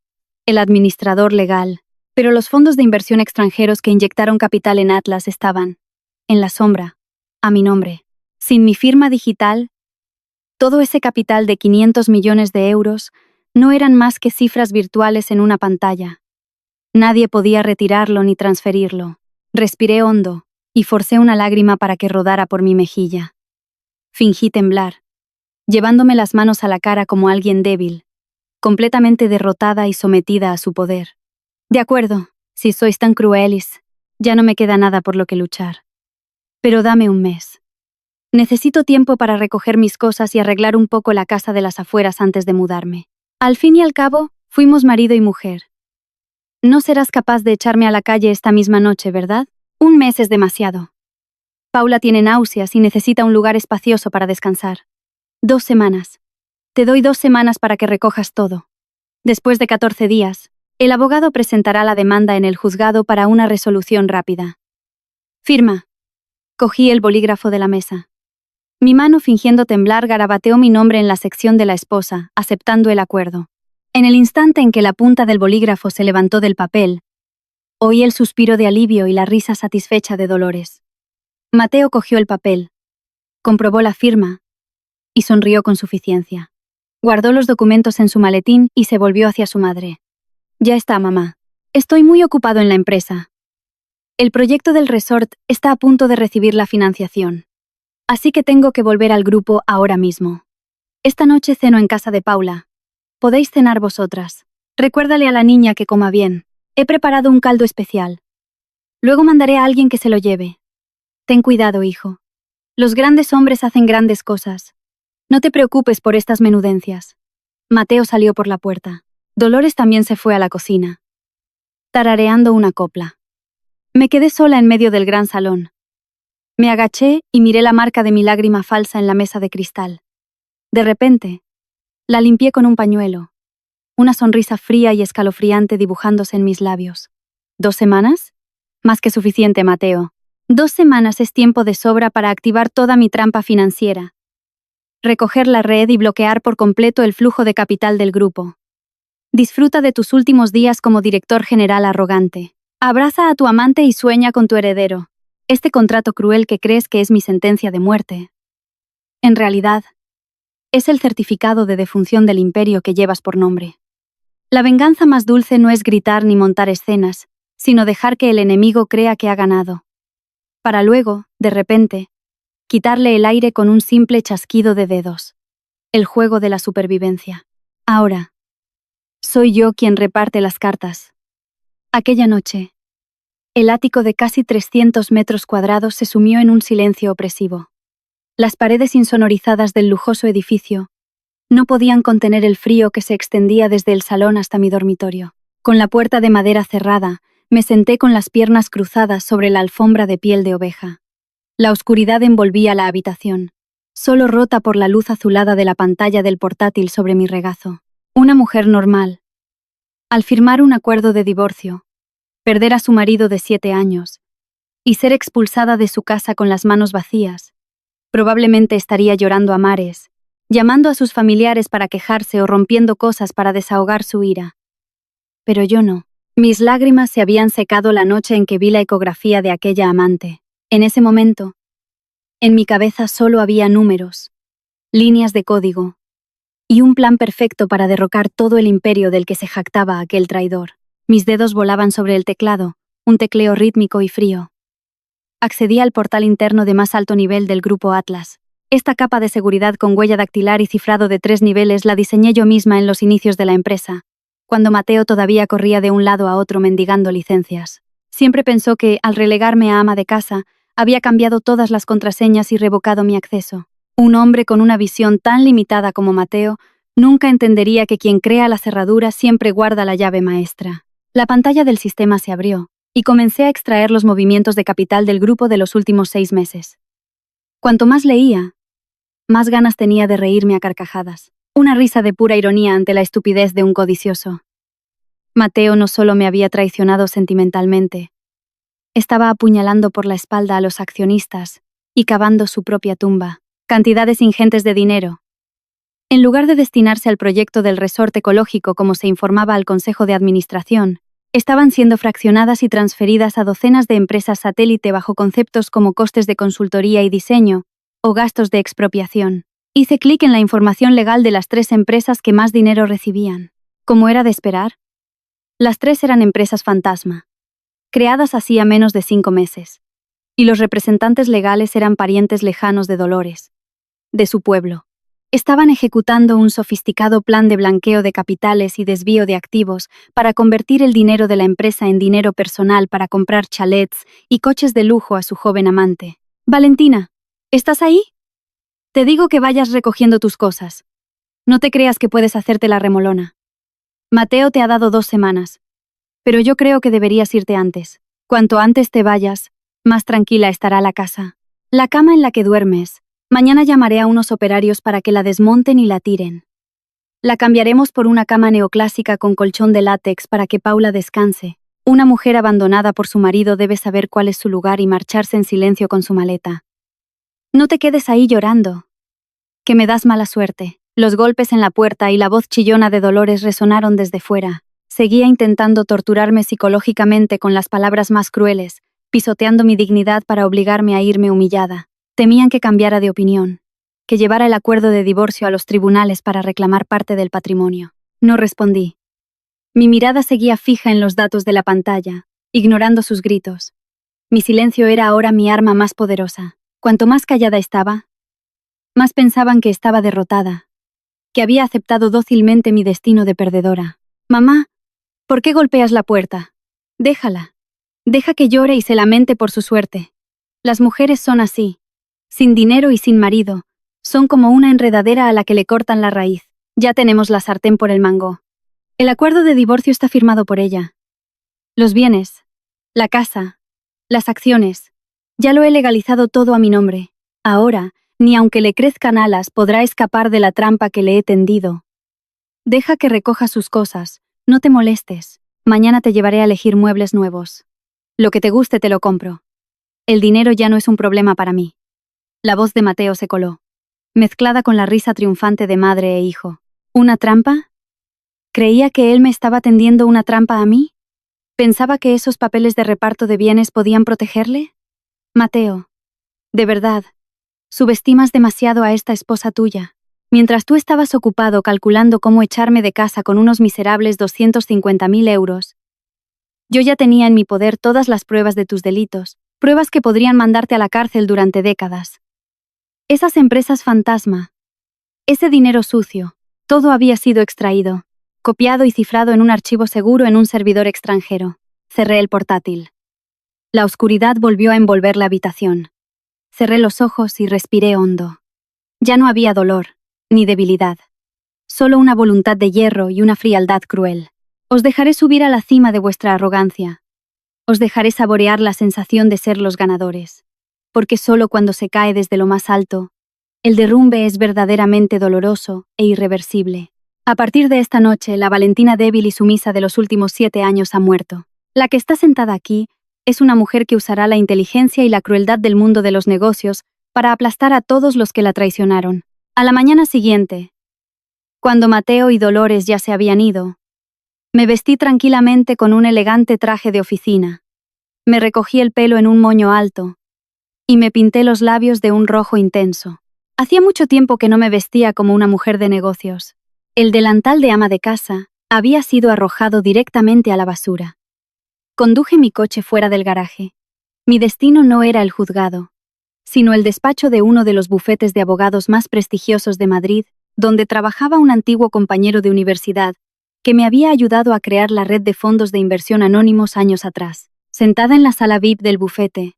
el administrador legal, pero los fondos de inversión extranjeros que inyectaron capital en Atlas estaban, en la sombra, a mi nombre. Sin mi firma digital, todo ese capital de 500 millones de euros no eran más que cifras virtuales en una pantalla. Nadie podía retirarlo ni transferirlo. Respiré hondo y forcé una lágrima para que rodara por mi mejilla. Fingí temblar, llevándome las manos a la cara como alguien débil, completamente derrotada y sometida a su poder. De acuerdo, si sois tan cruelis, ya no me queda nada por lo que luchar. Pero dame un mes. Necesito tiempo para recoger mis cosas y arreglar un poco la casa de las afueras antes de mudarme. Al fin y al cabo, fuimos marido y mujer. No serás capaz de echarme a la calle esta misma noche, ¿verdad? Un mes es demasiado. Paula tiene náuseas y necesita un lugar espacioso para descansar. 2 semanas. Te doy 2 semanas para que recojas todo. Después de 14 días, el abogado presentará la demanda en el juzgado para una resolución rápida. Firma. Cogí el bolígrafo de la mesa. Mi mano, fingiendo temblar, garabateó mi nombre en la sección de la esposa, aceptando el acuerdo. En el instante en que la punta del bolígrafo se levantó del papel, oí el suspiro de alivio y la risa satisfecha de Dolores. Mateo cogió el papel, comprobó la firma y sonrió con suficiencia. Guardó los documentos en su maletín y se volvió hacia su madre. Ya está, mamá. Estoy muy ocupado en la empresa. El proyecto del resort está a punto de recibir la financiación. Así que tengo que volver al grupo ahora mismo. Esta noche ceno en casa de Paula. Podéis cenar vosotras. Recuérdale a la niña que coma bien. He preparado un caldo especial. Luego mandaré a alguien que se lo lleve. Ten cuidado, hijo. Los grandes hombres hacen grandes cosas. No te preocupes por estas menudencias. Mateo salió por la puerta. Dolores también se fue a la cocina, tarareando una copla. Me quedé sola en medio del gran salón. Me agaché y miré la marca de mi lágrima falsa en la mesa de cristal. De repente, la limpié con un pañuelo, una sonrisa fría y escalofriante dibujándose en mis labios. ¿2 semanas? Más que suficiente, Mateo. 2 semanas es tiempo de sobra para activar toda mi trampa financiera, recoger la red y bloquear por completo el flujo de capital del grupo. Disfruta de tus últimos días como director general arrogante. Abraza a tu amante y sueña con tu heredero. Este contrato cruel que crees que es mi sentencia de muerte, en realidad, es el certificado de defunción del imperio que llevas por nombre. La venganza más dulce no es gritar ni montar escenas, sino dejar que el enemigo crea que ha ganado, para luego, de repente, quitarle el aire con un simple chasquido de dedos. El juego de la supervivencia. Ahora, soy yo quien reparte las cartas. Aquella noche, el ático de casi 300 metros cuadrados se sumió en un silencio opresivo. Las paredes insonorizadas del lujoso edificio no podían contener el frío que se extendía desde el salón hasta mi dormitorio. Con la puerta de madera cerrada, me senté con las piernas cruzadas sobre la alfombra de piel de oveja. La oscuridad envolvía la habitación, solo rota por la luz azulada de la pantalla del portátil sobre mi regazo. Una mujer normal. Al firmar un acuerdo de divorcio, perder a su marido de 7 años y ser expulsada de su casa con las manos vacías, probablemente estaría llorando a mares, llamando a sus familiares para quejarse o rompiendo cosas para desahogar su ira. Pero yo no. Mis lágrimas se habían secado la noche en que vi la ecografía de aquella amante. En ese momento, en mi cabeza solo había números, líneas de código y un plan perfecto para derrocar todo el imperio del que se jactaba aquel traidor. Mis dedos volaban sobre el teclado, un tecleo rítmico y frío. Accedí al portal interno de más alto nivel del grupo Atlas. Esta capa de seguridad con huella dactilar y cifrado de 3 niveles la diseñé yo misma en los inicios de la empresa, cuando Mateo todavía corría de un lado a otro mendigando licencias. Siempre pensó que, al relegarme a ama de casa, había cambiado todas las contraseñas y revocado mi acceso. Un hombre con una visión tan limitada como Mateo nunca entendería que quien crea la cerradura siempre guarda la llave maestra. La pantalla del sistema se abrió, y comencé a extraer los movimientos de capital del grupo de los últimos 6 meses. Cuanto más leía, más ganas tenía de reírme a carcajadas. Una risa de pura ironía ante la estupidez de un codicioso. Mateo no solo me había traicionado sentimentalmente, estaba apuñalando por la espalda a los accionistas y cavando su propia tumba. Cantidades ingentes de dinero. En lugar de destinarse al proyecto del resort ecológico como se informaba al Consejo de Administración, estaban siendo fraccionadas y transferidas a docenas de empresas satélite bajo conceptos como costes de consultoría y diseño o gastos de expropiación. Hice clic en la información legal de las 3 empresas que más dinero recibían. Como era de esperar, las 3 eran empresas fantasma, creadas hacía menos de 5 meses, y los representantes legales eran parientes lejanos de Dolores, de su pueblo. Estaban ejecutando un sofisticado plan de blanqueo de capitales y desvío de activos para convertir el dinero de la empresa en dinero personal para comprar chalets y coches de lujo a su joven amante. Valentina, ¿estás ahí? Te digo que vayas recogiendo tus cosas. No te creas que puedes hacerte la remolona. Mateo te ha dado 2 semanas, pero yo creo que deberías irte antes. Cuanto antes te vayas, más tranquila estará la casa. La cama en la que duermes. Mañana llamaré a unos operarios para que la desmonten y la tiren. La cambiaremos por una cama neoclásica con colchón de látex para que Paula descanse. Una mujer abandonada por su marido debe saber cuál es su lugar y marcharse en silencio con su maleta. No te quedes ahí llorando, que me das mala suerte. Los golpes en la puerta y la voz chillona de Dolores resonaron desde fuera. Seguía intentando torturarme psicológicamente con las palabras más crueles, pisoteando mi dignidad para obligarme a irme humillada. Temían que cambiara de opinión, que llevara el acuerdo de divorcio a los tribunales para reclamar parte del patrimonio. No respondí. Mi mirada seguía fija en los datos de la pantalla, ignorando sus gritos. Mi silencio era ahora mi arma más poderosa. Cuanto más callada estaba, más pensaban que estaba derrotada, que había aceptado dócilmente mi destino de perdedora. Mamá, ¿por qué golpeas la puerta? Déjala. Deja que llore y se lamente por su suerte. Las mujeres son así, sin dinero y sin marido. Son como una enredadera a la que le cortan la raíz. Ya tenemos la sartén por el mango. El acuerdo de divorcio está firmado por ella. Los bienes, la casa, las acciones. Ya lo he legalizado todo a mi nombre. Ahora, ni aunque le crezcan alas podrá escapar de la trampa que le he tendido. Deja que recoja sus cosas. No te molestes. Mañana te llevaré a elegir muebles nuevos. Lo que te guste te lo compro. El dinero ya no es un problema para mí. La voz de Mateo se coló, mezclada con la risa triunfante de madre e hijo. ¿Una trampa? ¿Creía que él me estaba tendiendo una trampa a mí? ¿Pensaba que esos papeles de reparto de bienes podían protegerle? Mateo, de verdad, subestimas demasiado a esta esposa tuya. Mientras tú estabas ocupado calculando cómo echarme de casa con unos miserables 250.000 euros, yo ya tenía en mi poder todas las pruebas de tus delitos, pruebas que podrían mandarte a la cárcel durante décadas. Esas empresas fantasma, ese dinero sucio, todo había sido extraído, copiado y cifrado en un archivo seguro en un servidor extranjero. Cerré el portátil. La oscuridad volvió a envolver la habitación. Cerré los ojos y respiré hondo. Ya no había dolor, ni debilidad. Solo una voluntad de hierro y una frialdad cruel. Os dejaré subir a la cima de vuestra arrogancia. Os dejaré saborear la sensación de ser los ganadores. Porque solo cuando se cae desde lo más alto, el derrumbe es verdaderamente doloroso e irreversible. A partir de esta noche, la Valentina débil y sumisa de los últimos 7 años ha muerto. La que está sentada aquí es una mujer que usará la inteligencia y la crueldad del mundo de los negocios para aplastar a todos los que la traicionaron. A la mañana siguiente, cuando Mateo y Dolores ya se habían ido, me vestí tranquilamente con un elegante traje de oficina. Me recogí el pelo en un moño alto y me pinté los labios de un rojo intenso. Hacía mucho tiempo que no me vestía como una mujer de negocios. El delantal de ama de casa había sido arrojado directamente a la basura. Conduje mi coche fuera del garaje. Mi destino no era el juzgado, sino el despacho de uno de los bufetes de abogados más prestigiosos de Madrid, donde trabajaba un antiguo compañero de universidad que me había ayudado a crear la red de fondos de inversión anónimos años atrás. Sentada en la sala VIP del bufete,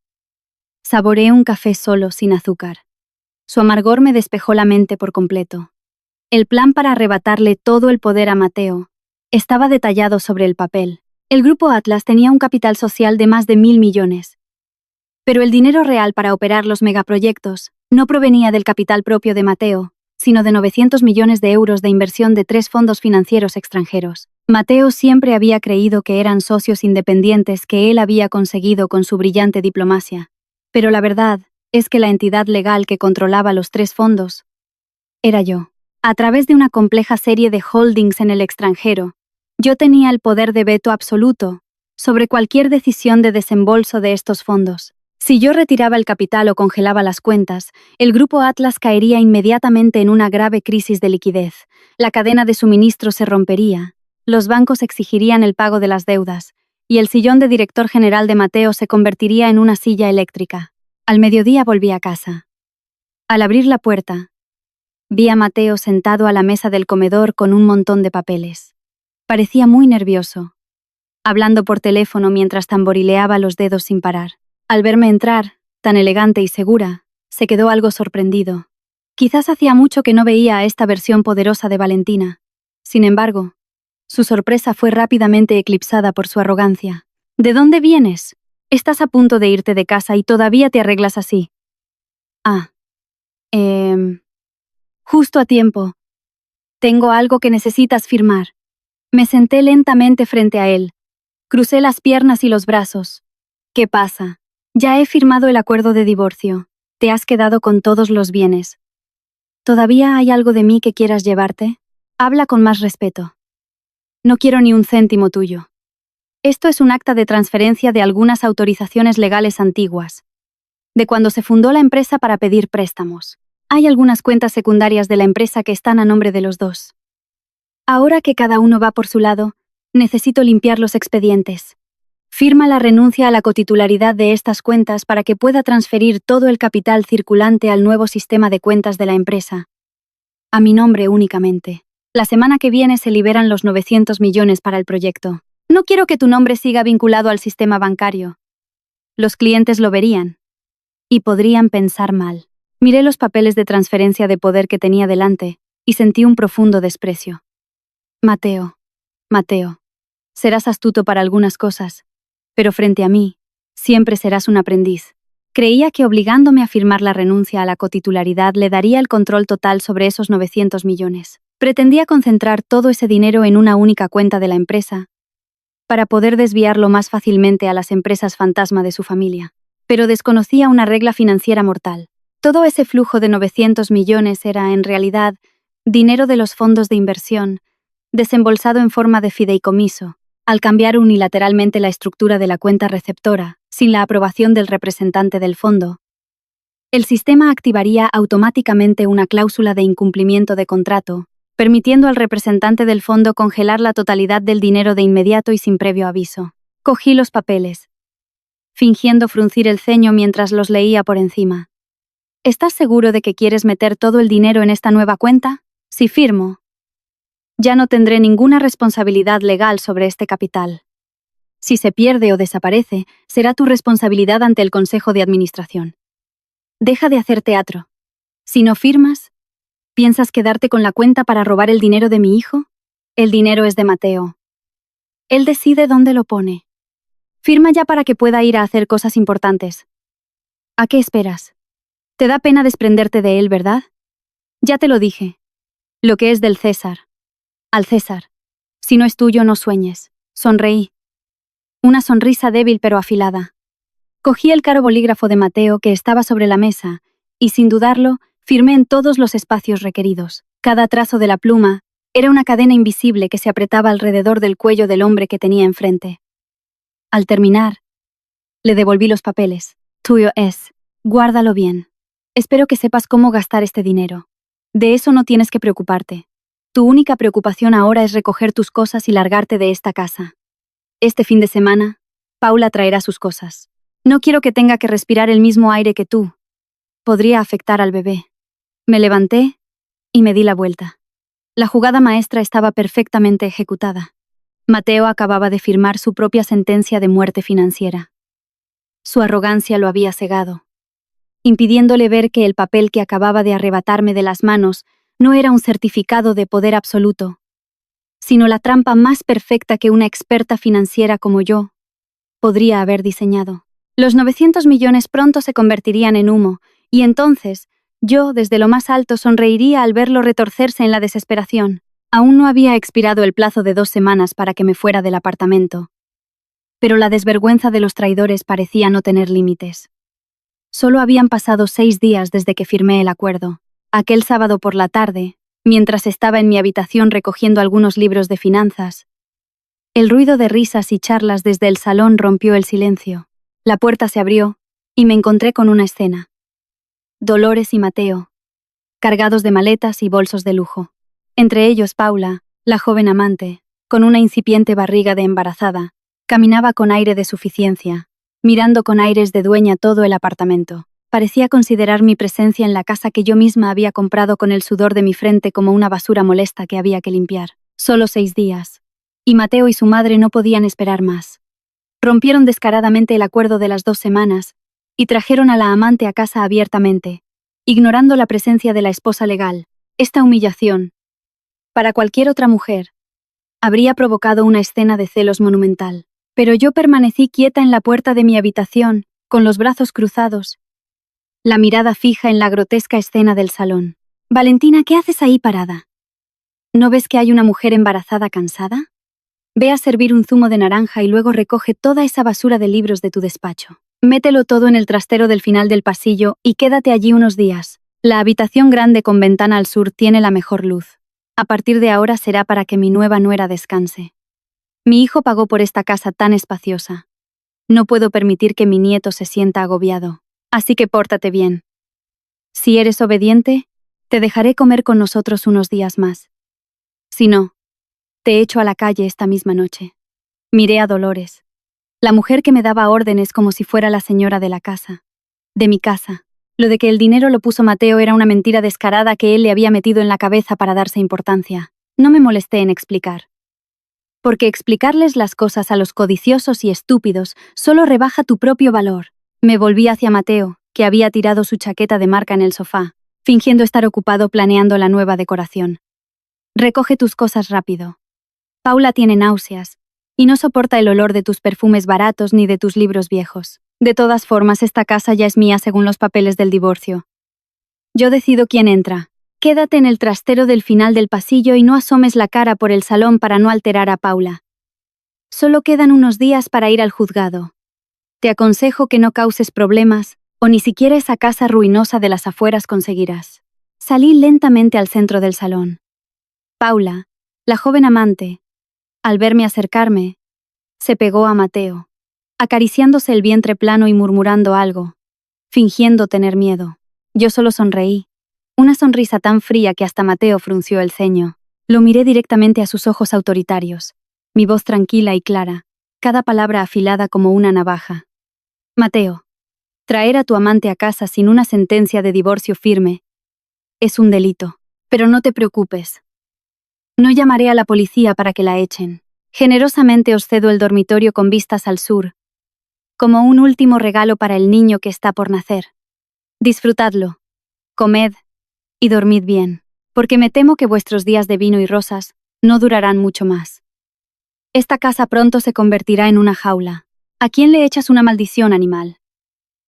saboreé un café solo, sin azúcar. Su amargor me despejó la mente por completo. El plan para arrebatarle todo el poder a Mateo estaba detallado sobre el papel. El Grupo Atlas tenía un capital social de más de 1.000 millones. Pero el dinero real para operar los megaproyectos no provenía del capital propio de Mateo, sino de 900 millones de euros de inversión de 3 fondos financieros extranjeros. Mateo siempre había creído que eran socios independientes que él había conseguido con su brillante diplomacia. Pero la verdad es que la entidad legal que controlaba los 3 fondos era yo. A través de una compleja serie de holdings en el extranjero, yo tenía el poder de veto absoluto sobre cualquier decisión de desembolso de estos fondos. Si yo retiraba el capital o congelaba las cuentas, el Grupo Atlas caería inmediatamente en una grave crisis de liquidez. La cadena de suministro se rompería, los bancos exigirían el pago de las deudas, y el sillón de director general de Mateo se convertiría en una silla eléctrica. Al mediodía volví a casa. Al abrir la puerta, vi a Mateo sentado a la mesa del comedor con un montón de papeles. Parecía muy nervioso, hablando por teléfono mientras tamborileaba los dedos sin parar. Al verme entrar, tan elegante y segura, se quedó algo sorprendido. Quizás hacía mucho que no veía a esta versión poderosa de Valentina. Sin embargo, su sorpresa fue rápidamente eclipsada por su arrogancia. ¿De dónde vienes? Estás a punto de irte de casa y todavía te arreglas así. Ah, justo a tiempo. Tengo algo que necesitas firmar. Me senté lentamente frente a él. Crucé las piernas y los brazos. ¿Qué pasa? Ya he firmado el acuerdo de divorcio. Te has quedado con todos los bienes. ¿Todavía hay algo de mí que quieras llevarte? Habla con más respeto. No quiero ni un céntimo tuyo. Esto es un acta de transferencia de algunas autorizaciones legales antiguas, de cuando se fundó la empresa para pedir préstamos. Hay algunas cuentas secundarias de la empresa que están a nombre de los dos. Ahora que cada uno va por su lado, necesito limpiar los expedientes. Firma la renuncia a la cotitularidad de estas cuentas para que pueda transferir todo el capital circulante al nuevo sistema de cuentas de la empresa. A mi nombre únicamente. La semana que viene se liberan los 900 millones para el proyecto. No quiero que tu nombre siga vinculado al sistema bancario. Los clientes lo verían. Y podrían pensar mal. Miré los papeles de transferencia de poder que tenía delante y sentí un profundo desprecio. Mateo, serás astuto para algunas cosas, pero frente a mí, siempre serás un aprendiz. Creía que obligándome a firmar la renuncia a la cotitularidad le daría el control total sobre esos 900 millones. Pretendía concentrar todo ese dinero en una única cuenta de la empresa, para poder desviarlo más fácilmente a las empresas fantasma de su familia. Pero desconocía una regla financiera mortal. Todo ese flujo de 900 millones era, en realidad, dinero de los fondos de inversión, desembolsado en forma de fideicomiso, al cambiar unilateralmente la estructura de la cuenta receptora, sin la aprobación del representante del fondo. El sistema activaría automáticamente una cláusula de incumplimiento de contrato, permitiendo al representante del fondo congelar la totalidad del dinero de inmediato y sin previo aviso. Cogí los papeles, fingiendo fruncir el ceño mientras los leía por encima. ¿Estás seguro de que quieres meter todo el dinero en esta nueva cuenta? Si firmo, ya no tendré ninguna responsabilidad legal sobre este capital. Si se pierde o desaparece, será tu responsabilidad ante el Consejo de Administración. Deja de hacer teatro. Si no firmas, ¿piensas quedarte con la cuenta para robar el dinero de mi hijo? El dinero es de Mateo. Él decide dónde lo pone. Firma ya para que pueda ir a hacer cosas importantes. ¿A qué esperas? Te da pena desprenderte de él, ¿verdad? Ya te lo dije. Lo que es del César. Al César. Si no es tuyo, no sueñes. Sonreí. Una sonrisa débil pero afilada. Cogí el caro bolígrafo de Mateo que estaba sobre la mesa y, sin dudarlo, firmé en todos los espacios requeridos. Cada trazo de la pluma era una cadena invisible que se apretaba alrededor del cuello del hombre que tenía enfrente. Al terminar, le devolví los papeles. Tuyo es. Guárdalo bien. Espero que sepas cómo gastar este dinero. De eso no tienes que preocuparte. Tu única preocupación ahora es recoger tus cosas y largarte de esta casa. Este fin de semana, Paula traerá sus cosas. No quiero que tenga que respirar el mismo aire que tú. Podría afectar al bebé. Me levanté y me di la vuelta. La jugada maestra estaba perfectamente ejecutada. Mateo acababa de firmar su propia sentencia de muerte financiera. Su arrogancia lo había cegado, impidiéndole ver que el papel que acababa de arrebatarme de las manos no era un certificado de poder absoluto, sino la trampa más perfecta que una experta financiera como yo podría haber diseñado. Los 900 millones pronto se convertirían en humo, y entonces, yo, desde lo más alto, sonreiría al verlo retorcerse en la desesperación. Aún no había expirado el plazo de 2 semanas para que me fuera del apartamento. Pero la desvergüenza de los traidores parecía no tener límites. Solo habían pasado 6 días desde que firmé el acuerdo. Aquel sábado por la tarde, mientras estaba en mi habitación recogiendo algunos libros de finanzas, el ruido de risas y charlas desde el salón rompió el silencio. La puerta se abrió y me encontré con una escena. Dolores y Mateo, cargados de maletas y bolsos de lujo. Entre ellos Paula, la joven amante, con una incipiente barriga de embarazada, caminaba con aire de suficiencia, mirando con aires de dueña todo el apartamento. Parecía considerar mi presencia en la casa que yo misma había comprado con el sudor de mi frente como una basura molesta que había que limpiar. Solo 6 días. Y Mateo y su madre no podían esperar más. Rompieron descaradamente el acuerdo de las 2 semanas y trajeron a la amante a casa abiertamente, ignorando la presencia de la esposa legal. Esta humillación, para cualquier otra mujer, habría provocado una escena de celos monumental. Pero yo permanecí quieta en la puerta de mi habitación, con los brazos cruzados, la mirada fija en la grotesca escena del salón. Valentina, ¿qué haces ahí parada? ¿No ves que hay una mujer embarazada cansada? Ve a servir un zumo de naranja y luego recoge toda esa basura de libros de tu despacho. Mételo todo en el trastero del final del pasillo y quédate allí unos días. La habitación grande con ventana al sur tiene la mejor luz. A partir de ahora será para que mi nueva nuera descanse. Mi hijo pagó por esta casa tan espaciosa. No puedo permitir que mi nieto se sienta agobiado. Así que pórtate bien. Si eres obediente, te dejaré comer con nosotros unos días más. Si no, te echo a la calle esta misma noche. Miré a Dolores. La mujer que me daba órdenes como si fuera la señora de la casa. De mi casa. Lo de que el dinero lo puso Mateo era una mentira descarada que él le había metido en la cabeza para darse importancia. No me molesté en explicar. Porque explicarles las cosas a los codiciosos y estúpidos solo rebaja tu propio valor. Me volví hacia Mateo, que había tirado su chaqueta de marca en el sofá, fingiendo estar ocupado planeando la nueva decoración. Recoge tus cosas rápido. Paula tiene náuseas, y no soporta el olor de tus perfumes baratos ni de tus libros viejos. De todas formas, esta casa ya es mía según los papeles del divorcio. Yo decido quién entra. Quédate en el trastero del final del pasillo y no asomes la cara por el salón para no alterar a Paula. Solo quedan unos días para ir al juzgado. Te aconsejo que no causes problemas, o ni siquiera esa casa ruinosa de las afueras conseguirás. Salí lentamente al centro del salón. Paula, la joven amante, al verme acercarme, se pegó a Mateo, acariciándose el vientre plano y murmurando algo, fingiendo tener miedo. Yo solo sonreí, una sonrisa tan fría que hasta Mateo frunció el ceño. Lo miré directamente a sus ojos autoritarios, mi voz tranquila y clara, cada palabra afilada como una navaja. Mateo, traer a tu amante a casa sin una sentencia de divorcio firme es un delito, pero no te preocupes. No llamaré a la policía para que la echen. Generosamente os cedo el dormitorio con vistas al sur, como un último regalo para el niño que está por nacer. Disfrutadlo, comed y dormid bien, porque me temo que vuestros días de vino y rosas no durarán mucho más. Esta casa pronto se convertirá en una jaula. ¿A quién le echas una maldición, animal?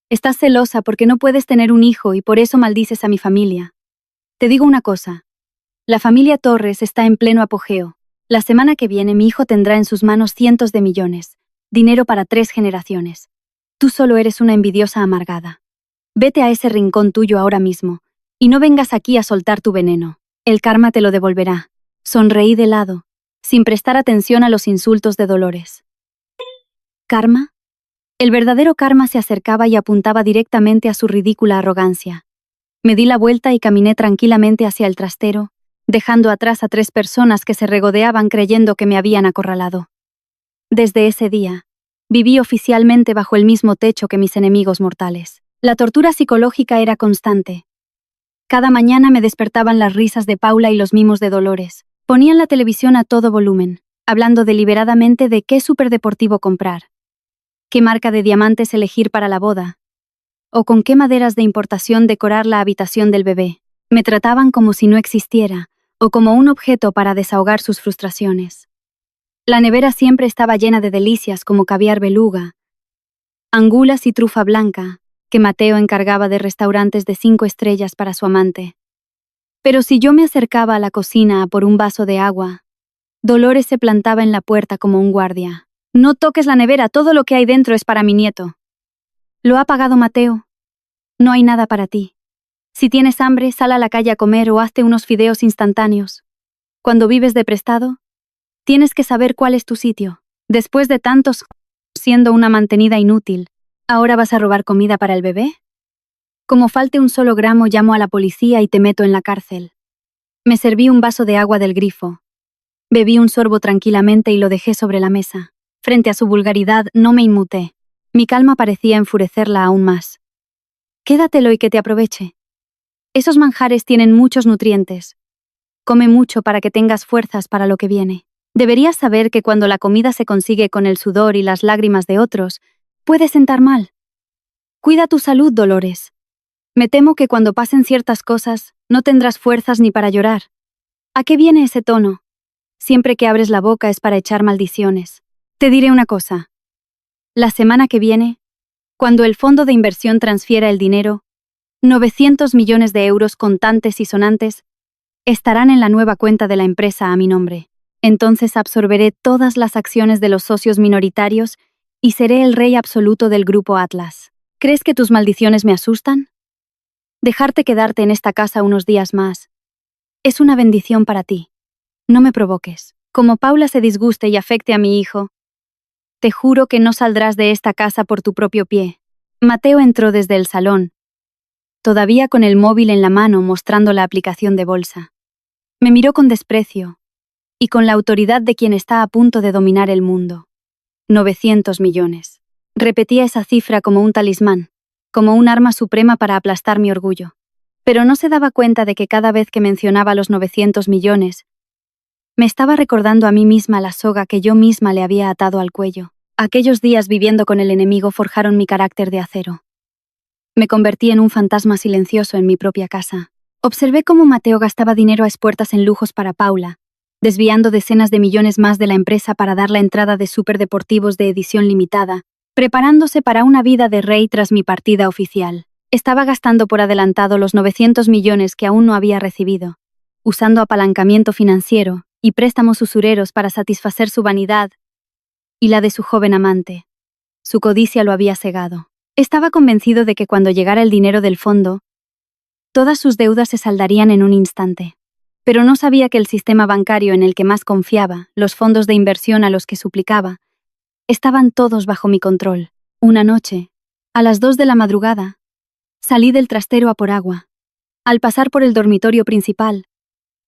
Estás celosa porque no puedes tener un hijo y por eso maldices a mi familia. Te digo una cosa. La familia Torres está en pleno apogeo. La semana que viene mi hijo tendrá en sus manos cientos de millones, dinero para 3 generaciones. Tú solo eres una envidiosa amargada. Vete a ese rincón tuyo ahora mismo, y no vengas aquí a soltar tu veneno. El karma te lo devolverá. Sonreí de lado, sin prestar atención a los insultos de Dolores. ¿Karma? El verdadero karma se acercaba y apuntaba directamente a su ridícula arrogancia. Me di la vuelta y caminé tranquilamente hacia el trastero, dejando atrás a 3 personas que se regodeaban creyendo que me habían acorralado. Desde ese día, viví oficialmente bajo el mismo techo que mis enemigos mortales. La tortura psicológica era constante. Cada mañana me despertaban las risas de Paula y los mimos de Dolores. Ponían la televisión a todo volumen, hablando deliberadamente de qué superdeportivo comprar, qué marca de diamantes elegir para la boda, o con qué maderas de importación decorar la habitación del bebé. Me trataban como si no existiera, o como un objeto para desahogar sus frustraciones. La nevera siempre estaba llena de delicias como caviar beluga, angulas y trufa blanca, que Mateo encargaba de restaurantes de 5 estrellas para su amante. Pero si yo me acercaba a la cocina a por un vaso de agua, Dolores se plantaba en la puerta como un guardia. No toques la nevera, todo lo que hay dentro es para mi nieto. Lo ha pagado Mateo. No hay nada para ti. Si tienes hambre, sal a la calle a comer o hazte unos fideos instantáneos. Cuando vives de prestado, tienes que saber cuál es tu sitio. Después de tantos siendo una mantenida inútil, ¿ahora vas a robar comida para el bebé? Como falte un solo gramo, llamo a la policía y te meto en la cárcel. Me serví un vaso de agua del grifo. Bebí un sorbo tranquilamente y lo dejé sobre la mesa. Frente a su vulgaridad no me inmuté. Mi calma parecía enfurecerla aún más. Quédatelo y que te aproveche. Esos manjares tienen muchos nutrientes. Come mucho para que tengas fuerzas para lo que viene. Deberías saber que cuando la comida se consigue con el sudor y las lágrimas de otros, puede sentar mal. Cuida tu salud, Dolores. Me temo que cuando pasen ciertas cosas, no tendrás fuerzas ni para llorar. ¿A qué viene ese tono? Siempre que abres la boca es para echar maldiciones. Te diré una cosa. La semana que viene, cuando el fondo de inversión transfiera el dinero, 900 millones de euros contantes y sonantes, estarán en la nueva cuenta de la empresa a mi nombre. Entonces absorberé todas las acciones de los socios minoritarios y seré el rey absoluto del grupo Atlas. ¿Crees que tus maldiciones me asustan? Dejarte quedarte en esta casa unos días más es una bendición para ti. No me provoques. Como Paula se disguste y afecte a mi hijo, te juro que no saldrás de esta casa por tu propio pie. Mateo entró desde el salón, todavía con el móvil en la mano mostrando la aplicación de bolsa. Me miró con desprecio y con la autoridad de quien está a punto de dominar el mundo. 900 millones. Repetía esa cifra como un talismán, como un arma suprema para aplastar mi orgullo. Pero no se daba cuenta de que cada vez que mencionaba los 900 millones, me estaba recordando a mí misma la soga que yo misma le había atado al cuello. Aquellos días viviendo con el enemigo forjaron mi carácter de acero. Me convertí en un fantasma silencioso en mi propia casa. Observé cómo Mateo gastaba dinero a expuertas en lujos para Paula, desviando decenas de millones más de la empresa para dar la entrada de superdeportivos de edición limitada, preparándose para una vida de rey tras mi partida oficial. Estaba gastando por adelantado los 900 millones que aún no había recibido, usando apalancamiento financiero y préstamos usureros para satisfacer su vanidad y la de su joven amante. Su codicia lo había cegado. Estaba convencido de que cuando llegara el dinero del fondo, todas sus deudas se saldarían en un instante. Pero no sabía que el sistema bancario en el que más confiaba, los fondos de inversión a los que suplicaba, estaban todos bajo mi control. Una noche, a las 2 de la madrugada, salí del trastero a por agua. Al pasar por el dormitorio principal,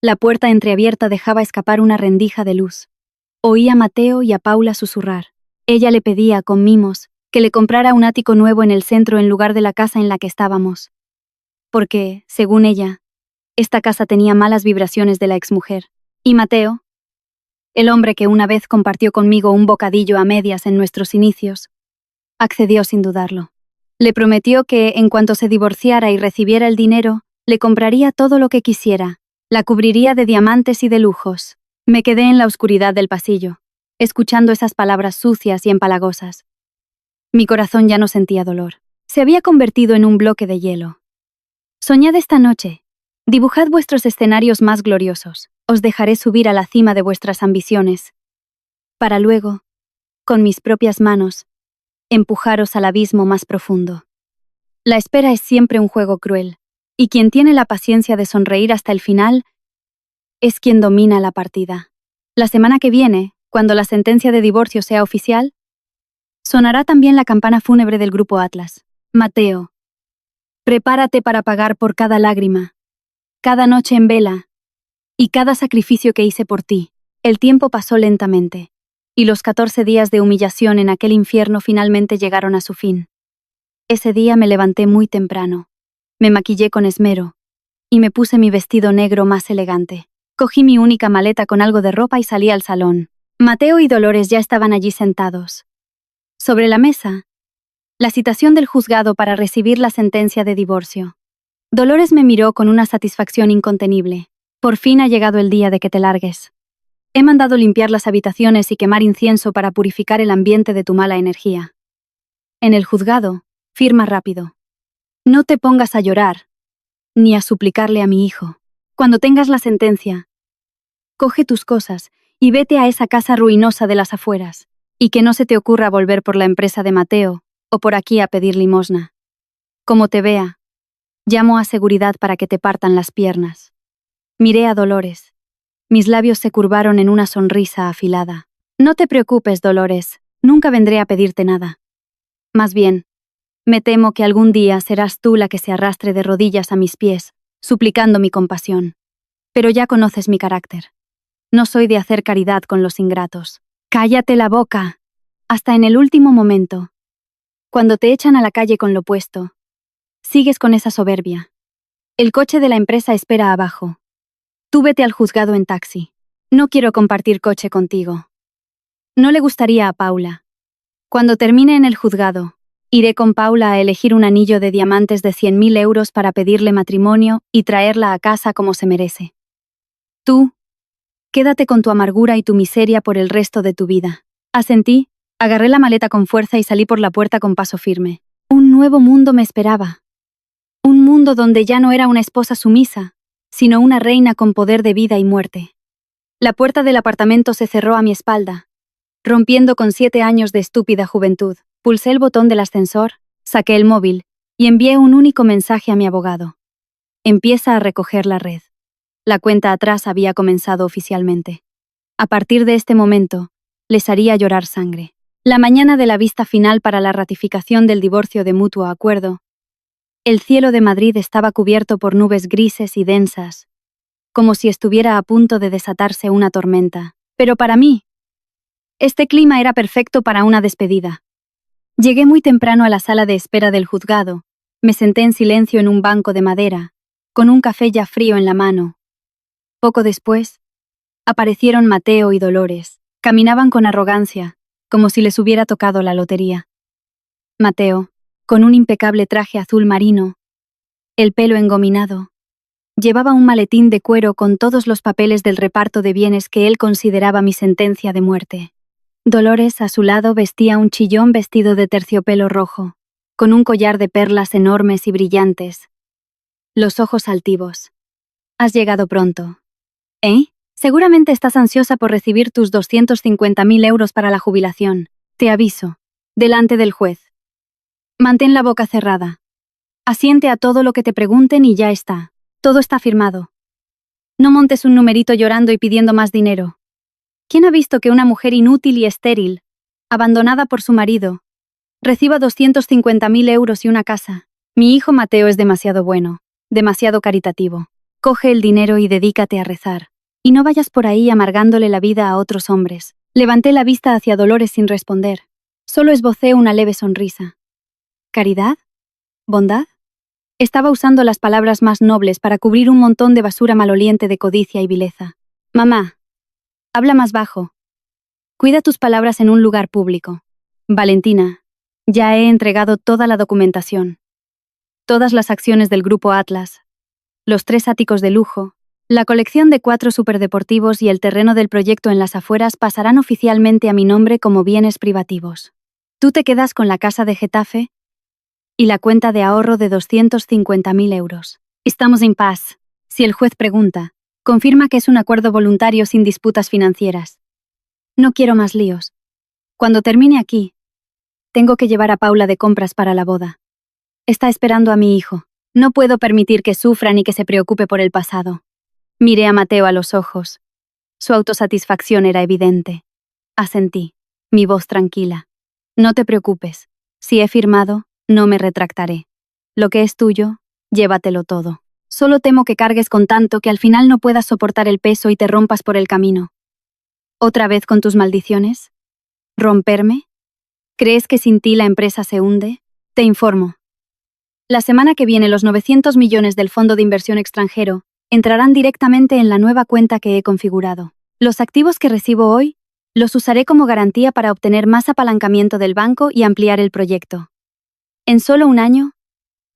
la puerta entreabierta dejaba escapar una rendija de luz. Oí a Mateo y a Paula susurrar. Ella le pedía, con mimos, que le comprara un ático nuevo en el centro en lugar de la casa en la que estábamos. Porque, según ella, esta casa tenía malas vibraciones de la exmujer. Y Mateo, el hombre que una vez compartió conmigo un bocadillo a medias en nuestros inicios, accedió sin dudarlo. Le prometió que, en cuanto se divorciara y recibiera el dinero, le compraría todo lo que quisiera, la cubriría de diamantes y de lujos. Me quedé en la oscuridad del pasillo, escuchando esas palabras sucias y empalagosas. Mi corazón ya no sentía dolor. Se había convertido en un bloque de hielo. Soñad esta noche. Dibujad vuestros escenarios más gloriosos. Os dejaré subir a la cima de vuestras ambiciones, para luego, con mis propias manos, empujaros al abismo más profundo. La espera es siempre un juego cruel, y quien tiene la paciencia de sonreír hasta el final es quien domina la partida. La semana que viene, cuando la sentencia de divorcio sea oficial, sonará también la campana fúnebre del Grupo Atlas. Mateo, prepárate para pagar por cada lágrima, cada noche en vela y cada sacrificio que hice por ti. El tiempo pasó lentamente, y los 14 días de humillación en aquel infierno finalmente llegaron a su fin. Ese día me levanté muy temprano, me maquillé con esmero, y me puse mi vestido negro más elegante. Cogí mi única maleta con algo de ropa y salí al salón. Mateo y Dolores ya estaban allí sentados. Sobre la mesa, la citación del juzgado para recibir la sentencia de divorcio. Dolores me miró con una satisfacción incontenible. Por fin ha llegado el día de que te largues. He mandado limpiar las habitaciones y quemar incienso para purificar el ambiente de tu mala energía. En el juzgado, firma rápido. No te pongas a llorar, ni a suplicarle a mi hijo. Cuando tengas la sentencia, coge tus cosas y vete a esa casa ruinosa de las afueras, y que no se te ocurra volver por la empresa de Mateo o por aquí a pedir limosna. Como te vea, llamo a seguridad para que te partan las piernas. Miré a Dolores. Mis labios se curvaron en una sonrisa afilada. No te preocupes, Dolores, nunca vendré a pedirte nada. Más bien, me temo que algún día serás tú la que se arrastre de rodillas a mis pies, suplicando mi compasión. Pero ya conoces mi carácter. No soy de hacer caridad con los ingratos. ¡Cállate la boca! Hasta en el último momento. Cuando te echan a la calle con lo puesto, sigues con esa soberbia. El coche de la empresa espera abajo. Tú vete al juzgado en taxi. No quiero compartir coche contigo. No le gustaría a Paula. Cuando termine en el juzgado, iré con Paula a elegir un anillo de diamantes de 100.000 euros para pedirle matrimonio y traerla a casa como se merece. Tú, quédate con tu amargura y tu miseria por el resto de tu vida. Asentí, agarré la maleta con fuerza y salí por la puerta con paso firme. Un nuevo mundo me esperaba. Un mundo donde ya no era una esposa sumisa, sino una reina con poder de vida y muerte. La puerta del apartamento se cerró a mi espalda, rompiendo con 7 años de estúpida juventud. Pulsé el botón del ascensor, saqué el móvil y envié un único mensaje a mi abogado. Empieza a recoger la red. La cuenta atrás había comenzado oficialmente. A partir de este momento, les haría llorar sangre. La mañana de la vista final para la ratificación del divorcio de mutuo acuerdo, el cielo de Madrid estaba cubierto por nubes grises y densas, como si estuviera a punto de desatarse una tormenta. Pero para mí, Este clima era perfecto para una despedida. Llegué muy temprano a la sala de espera del juzgado. Me senté en silencio en un banco de madera, con un café ya frío en la mano. Poco después, aparecieron Mateo y Dolores. Caminaban con arrogancia, como si les hubiera tocado la lotería. Mateo, con un impecable traje azul marino, el pelo engominado, llevaba un maletín de cuero con todos los papeles del reparto de bienes que él consideraba mi sentencia de muerte. Dolores, a su lado, vestía un chillón vestido de terciopelo rojo, con un collar de perlas enormes y brillantes. Los ojos altivos. Has llegado pronto. ¿Eh? Seguramente estás ansiosa por recibir tus 250.000 euros para la jubilación. Te aviso. Delante del juez. Mantén la boca cerrada. Asiente a todo lo que te pregunten y ya está. Todo está firmado. No montes un numerito llorando y pidiendo más dinero. ¿Quién ha visto que una mujer inútil y estéril, abandonada por su marido, reciba 250.000 euros y una casa? Mi hijo Mateo es demasiado bueno, demasiado caritativo. Coge el dinero y dedícate a rezar. Y no vayas por ahí amargándole la vida a otros hombres. Levanté la vista hacia Dolores sin responder. Solo esbocé una leve sonrisa. ¿Caridad? ¿Bondad? Estaba usando las palabras más nobles para cubrir un montón de basura maloliente de codicia y vileza. Mamá, habla más bajo. Cuida tus palabras en un lugar público. Valentina, ya he entregado toda la documentación. Todas las acciones del Grupo Atlas, los 3 áticos de lujo, la colección de 4 superdeportivos y el terreno del proyecto en las afueras pasarán oficialmente a mi nombre como bienes privativos. Tú te quedas con la casa de Getafe y la cuenta de ahorro de 250.000 euros. Estamos en paz. Si el juez pregunta, confirma que es un acuerdo voluntario sin disputas financieras. No quiero más líos. Cuando termine aquí, tengo que llevar a Paula de compras para la boda. Está esperando a mi hijo. No puedo permitir que sufra ni que se preocupe por el pasado. Miré a Mateo a los ojos. Su autosatisfacción era evidente. Asentí, mi voz tranquila. No te preocupes. Si he firmado, no me retractaré. Lo que es tuyo, llévatelo todo. Solo temo que cargues con tanto que al final no puedas soportar el peso y te rompas por el camino. ¿Otra vez con tus maldiciones? ¿Romperme? ¿Crees que sin ti la empresa se hunde? Te informo. La semana que viene los 900 millones del Fondo de Inversión Extranjero entrarán directamente en la nueva cuenta que he configurado. Los activos que recibo hoy los usaré como garantía para obtener más apalancamiento del banco y ampliar el proyecto. En solo un año,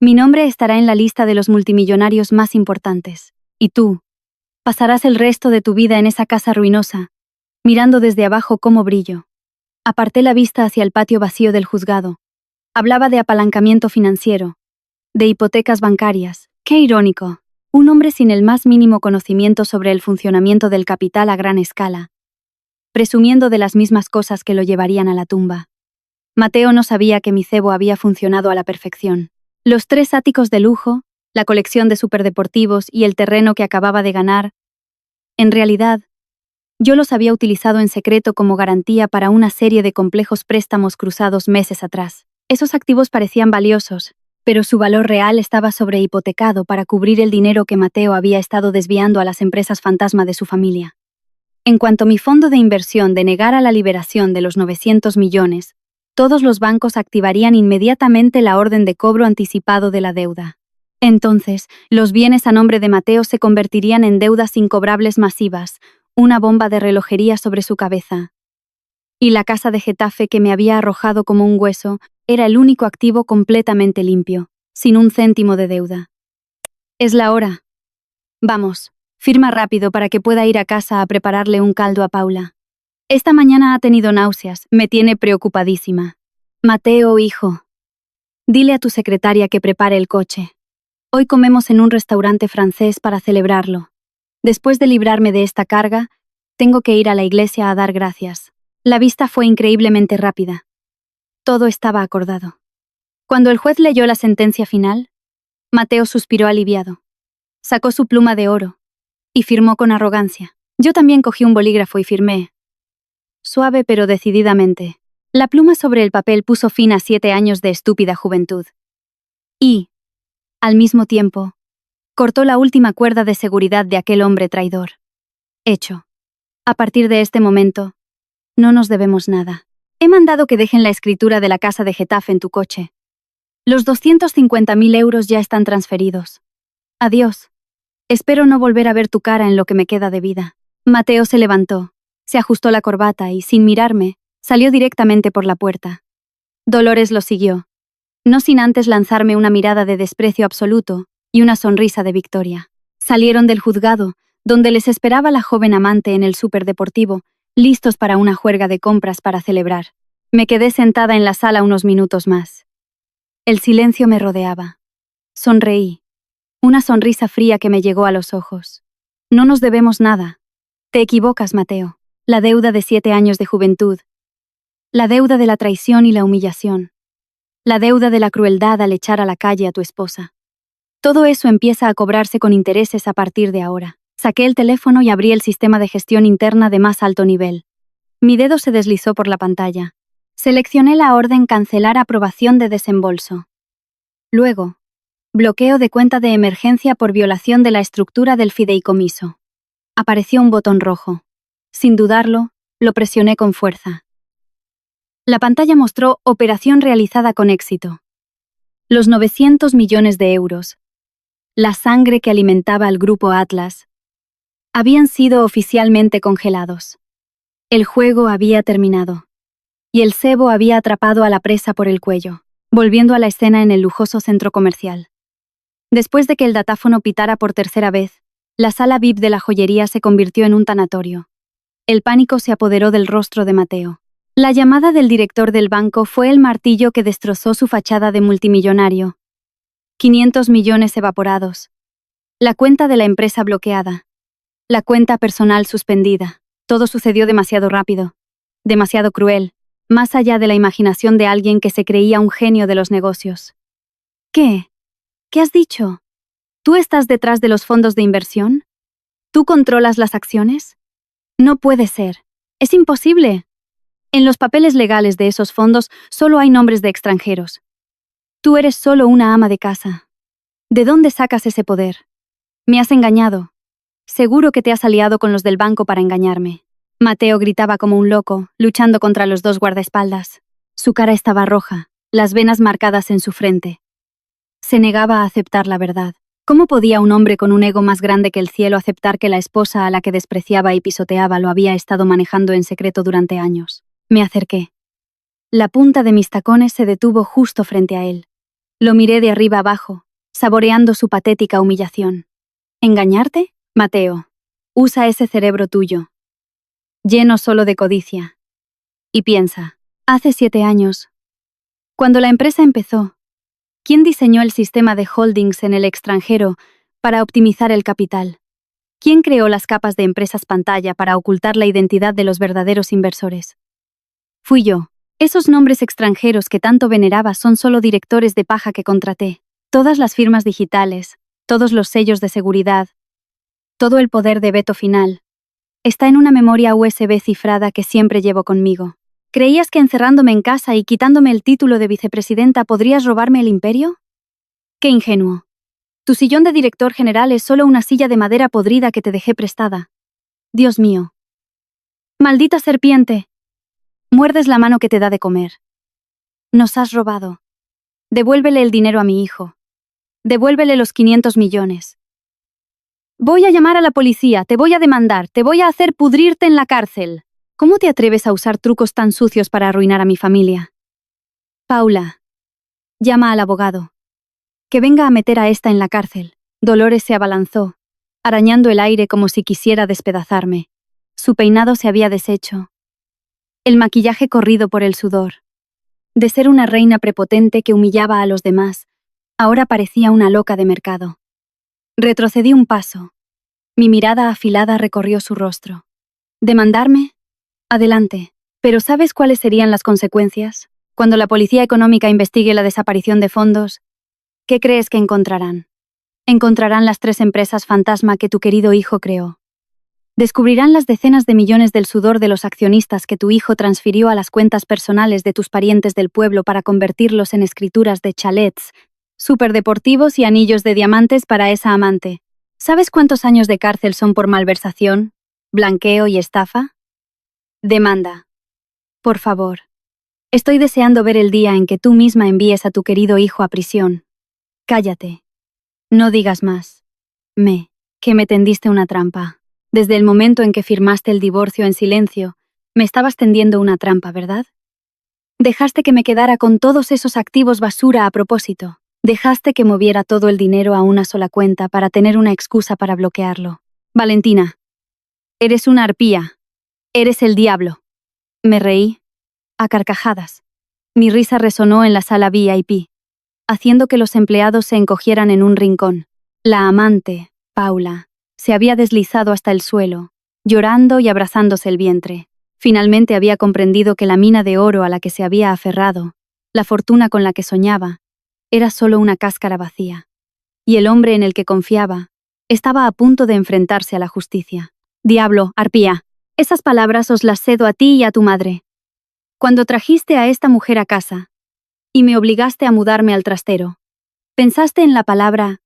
mi nombre estará en la lista de los multimillonarios más importantes. Y tú, pasarás el resto de tu vida en esa casa ruinosa, mirando desde abajo cómo brillo. Aparté la vista hacia el patio vacío del juzgado. Hablaba de apalancamiento financiero, de hipotecas bancarias. Qué irónico. Un hombre sin el más mínimo conocimiento sobre el funcionamiento del capital a gran escala, presumiendo de las mismas cosas que lo llevarían a la tumba. Mateo no sabía que mi cebo había funcionado a la perfección. Los 3 áticos de lujo, la colección de superdeportivos y el terreno que acababa de ganar, en realidad, yo los había utilizado en secreto como garantía para una serie de complejos préstamos cruzados meses atrás. Esos activos parecían valiosos, pero su valor real estaba sobrehipotecado para cubrir el dinero que Mateo había estado desviando a las empresas fantasma de su familia. En cuanto mi fondo de inversión denegara la liberación de los 900 millones, todos los bancos activarían inmediatamente la orden de cobro anticipado de la deuda. Entonces, los bienes a nombre de Mateo se convertirían en deudas incobrables masivas, una bomba de relojería sobre su cabeza. Y la casa de Getafe que me había arrojado como un hueso era el único activo completamente limpio, sin un céntimo de deuda. Es la hora. Vamos, firma rápido para que pueda ir a casa a prepararle un caldo a Paula. Esta mañana ha tenido náuseas, me tiene preocupadísima. Mateo, hijo, dile a tu secretaria que prepare el coche. Hoy comemos en un restaurante francés para celebrarlo. Después de librarme de esta carga, tengo que ir a la iglesia a dar gracias. La vista fue increíblemente rápida. Todo estaba acordado. Cuando el juez leyó la sentencia final, Mateo suspiró aliviado. Sacó su pluma de oro y firmó con arrogancia. Yo también cogí un bolígrafo y firmé. Suave pero decididamente. La pluma sobre el papel puso fin a 7 años de estúpida juventud. Y, al mismo tiempo, cortó la última cuerda de seguridad de aquel hombre traidor. Hecho. A partir de este momento, No nos debemos nada. He mandado que dejen la escritura de la casa de Getafe en tu coche. Los 250.000 euros ya están transferidos. Adiós. Espero no volver a ver tu cara en lo que me queda de vida. Mateo se levantó, se ajustó la corbata y, sin mirarme, salió directamente por la puerta. Dolores lo siguió, no sin antes lanzarme una mirada de desprecio absoluto y una sonrisa de victoria. Salieron del juzgado, donde les esperaba la joven amante en el superdeportivo, listos para una juerga de compras para celebrar. Me quedé sentada en la sala unos minutos más. El silencio me rodeaba. Sonreí. Una sonrisa fría que me llegó a los ojos. No nos debemos nada. Te equivocas, Mateo. La deuda de 7 años de juventud. La deuda de la traición y la humillación. La deuda de la crueldad al echar a la calle a tu esposa. Todo eso empieza a cobrarse con intereses a partir de ahora. Saqué el teléfono y abrí el sistema de gestión interna de más alto nivel. Mi dedo se deslizó por la pantalla. Seleccioné la orden Cancelar aprobación de desembolso. Luego, bloqueo de cuenta de emergencia por violación de la estructura del fideicomiso. Apareció un botón rojo. Sin dudarlo, lo presioné con fuerza. La pantalla mostró operación realizada con éxito. Los 900 millones de euros, la sangre que alimentaba al grupo Atlas, habían sido oficialmente congelados. El juego había terminado. Y el cebo había atrapado a la presa por el cuello, volviendo a la escena en el lujoso centro comercial. Después de que el datáfono pitara por tercera vez, la sala VIP de la joyería se convirtió en un tanatorio. El pánico se apoderó del rostro de Mateo. La llamada del director del banco fue el martillo que destrozó su fachada de multimillonario. 500 millones evaporados. La cuenta de la empresa bloqueada. La cuenta personal suspendida. Todo sucedió demasiado rápido. Demasiado cruel. Más allá de la imaginación de alguien que se creía un genio de los negocios. ¿Qué? ¿Qué has dicho? ¿Tú estás detrás de los fondos de inversión? ¿Tú controlas las acciones? No puede ser. Es imposible. En los papeles legales de esos fondos solo hay nombres de extranjeros. Tú eres solo una ama de casa. ¿De dónde sacas ese poder? Me has engañado. Seguro que te has aliado con los del banco para engañarme. Mateo gritaba como un loco, luchando contra los dos guardaespaldas. Su cara estaba roja, las venas marcadas en su frente. Se negaba a aceptar la verdad. ¿Cómo podía un hombre con un ego más grande que el cielo aceptar que la esposa a la que despreciaba y pisoteaba lo había estado manejando en secreto durante años? Me acerqué. La punta de mis tacones se detuvo justo frente a él. Lo miré de arriba abajo, saboreando su patética humillación. ¿Engañarte? Mateo, usa ese cerebro tuyo, lleno solo de codicia. Y piensa, hace 7 años, cuando la empresa empezó, ¿quién diseñó el sistema de holdings en el extranjero para optimizar el capital? ¿Quién creó las capas de empresas pantalla para ocultar la identidad de los verdaderos inversores? Fui yo. Esos nombres extranjeros que tanto veneraba son solo directores de paja que contraté. Todas las firmas digitales, todos los sellos de seguridad, todo el poder de veto final, está en una memoria USB cifrada que siempre llevo conmigo. ¿Creías que encerrándome en casa y quitándome el título de vicepresidenta podrías robarme el imperio? ¡Qué ingenuo! Tu sillón de director general es solo una silla de madera podrida que te dejé prestada. Dios mío. ¡Maldita serpiente! Muerdes la mano que te da de comer. Nos has robado. Devuélvele el dinero a mi hijo. Devuélvele los 500 millones. Voy a llamar a la policía, te voy a demandar, te voy a hacer pudrirte en la cárcel. ¿Cómo te atreves a usar trucos tan sucios para arruinar a mi familia? Paula. Llama al abogado. Que venga a meter a esta en la cárcel. Dolores se abalanzó, arañando el aire como si quisiera despedazarme. Su peinado se había deshecho. El maquillaje corrido por el sudor. De ser una reina prepotente que humillaba a los demás, ahora parecía una loca de mercado. Retrocedí un paso. Mi mirada afilada recorrió su rostro. ¿Demandarme? Adelante. Pero ¿sabes cuáles serían las consecuencias? Cuando la policía económica investigue la desaparición de fondos, ¿qué crees que encontrarán? Encontrarán las 3 empresas fantasma que tu querido hijo creó. Descubrirán las decenas de millones del sudor de los accionistas que tu hijo transfirió a las cuentas personales de tus parientes del pueblo para convertirlos en escrituras de chalets, superdeportivos y anillos de diamantes para esa amante. ¿Sabes cuántos años de cárcel son por malversación, blanqueo y estafa? Demanda. Por favor. Estoy deseando ver el día en que tú misma envíes a tu querido hijo a prisión. Cállate. No digas más. Que me tendiste una trampa. Desde el momento en que firmaste el divorcio en silencio, me estabas tendiendo una trampa, ¿verdad? Dejaste que me quedara con todos esos activos basura a propósito. Dejaste que moviera todo el dinero a una sola cuenta para tener una excusa para bloquearlo. Valentina, eres una arpía. Eres el diablo. Me reí, a carcajadas. Mi risa resonó en la sala VIP, haciendo que los empleados se encogieran en un rincón. La amante, Paula, se había deslizado hasta el suelo, llorando y abrazándose el vientre. Finalmente había comprendido que la mina de oro a la que se había aferrado, la fortuna con la que soñaba, era solo una cáscara vacía. Y el hombre en el que confiaba estaba a punto de enfrentarse a la justicia. Diablo, arpía, esas palabras os las cedo a ti y a tu madre. Cuando trajiste a esta mujer a casa y me obligaste a mudarme al trastero, ¿pensaste en la palabra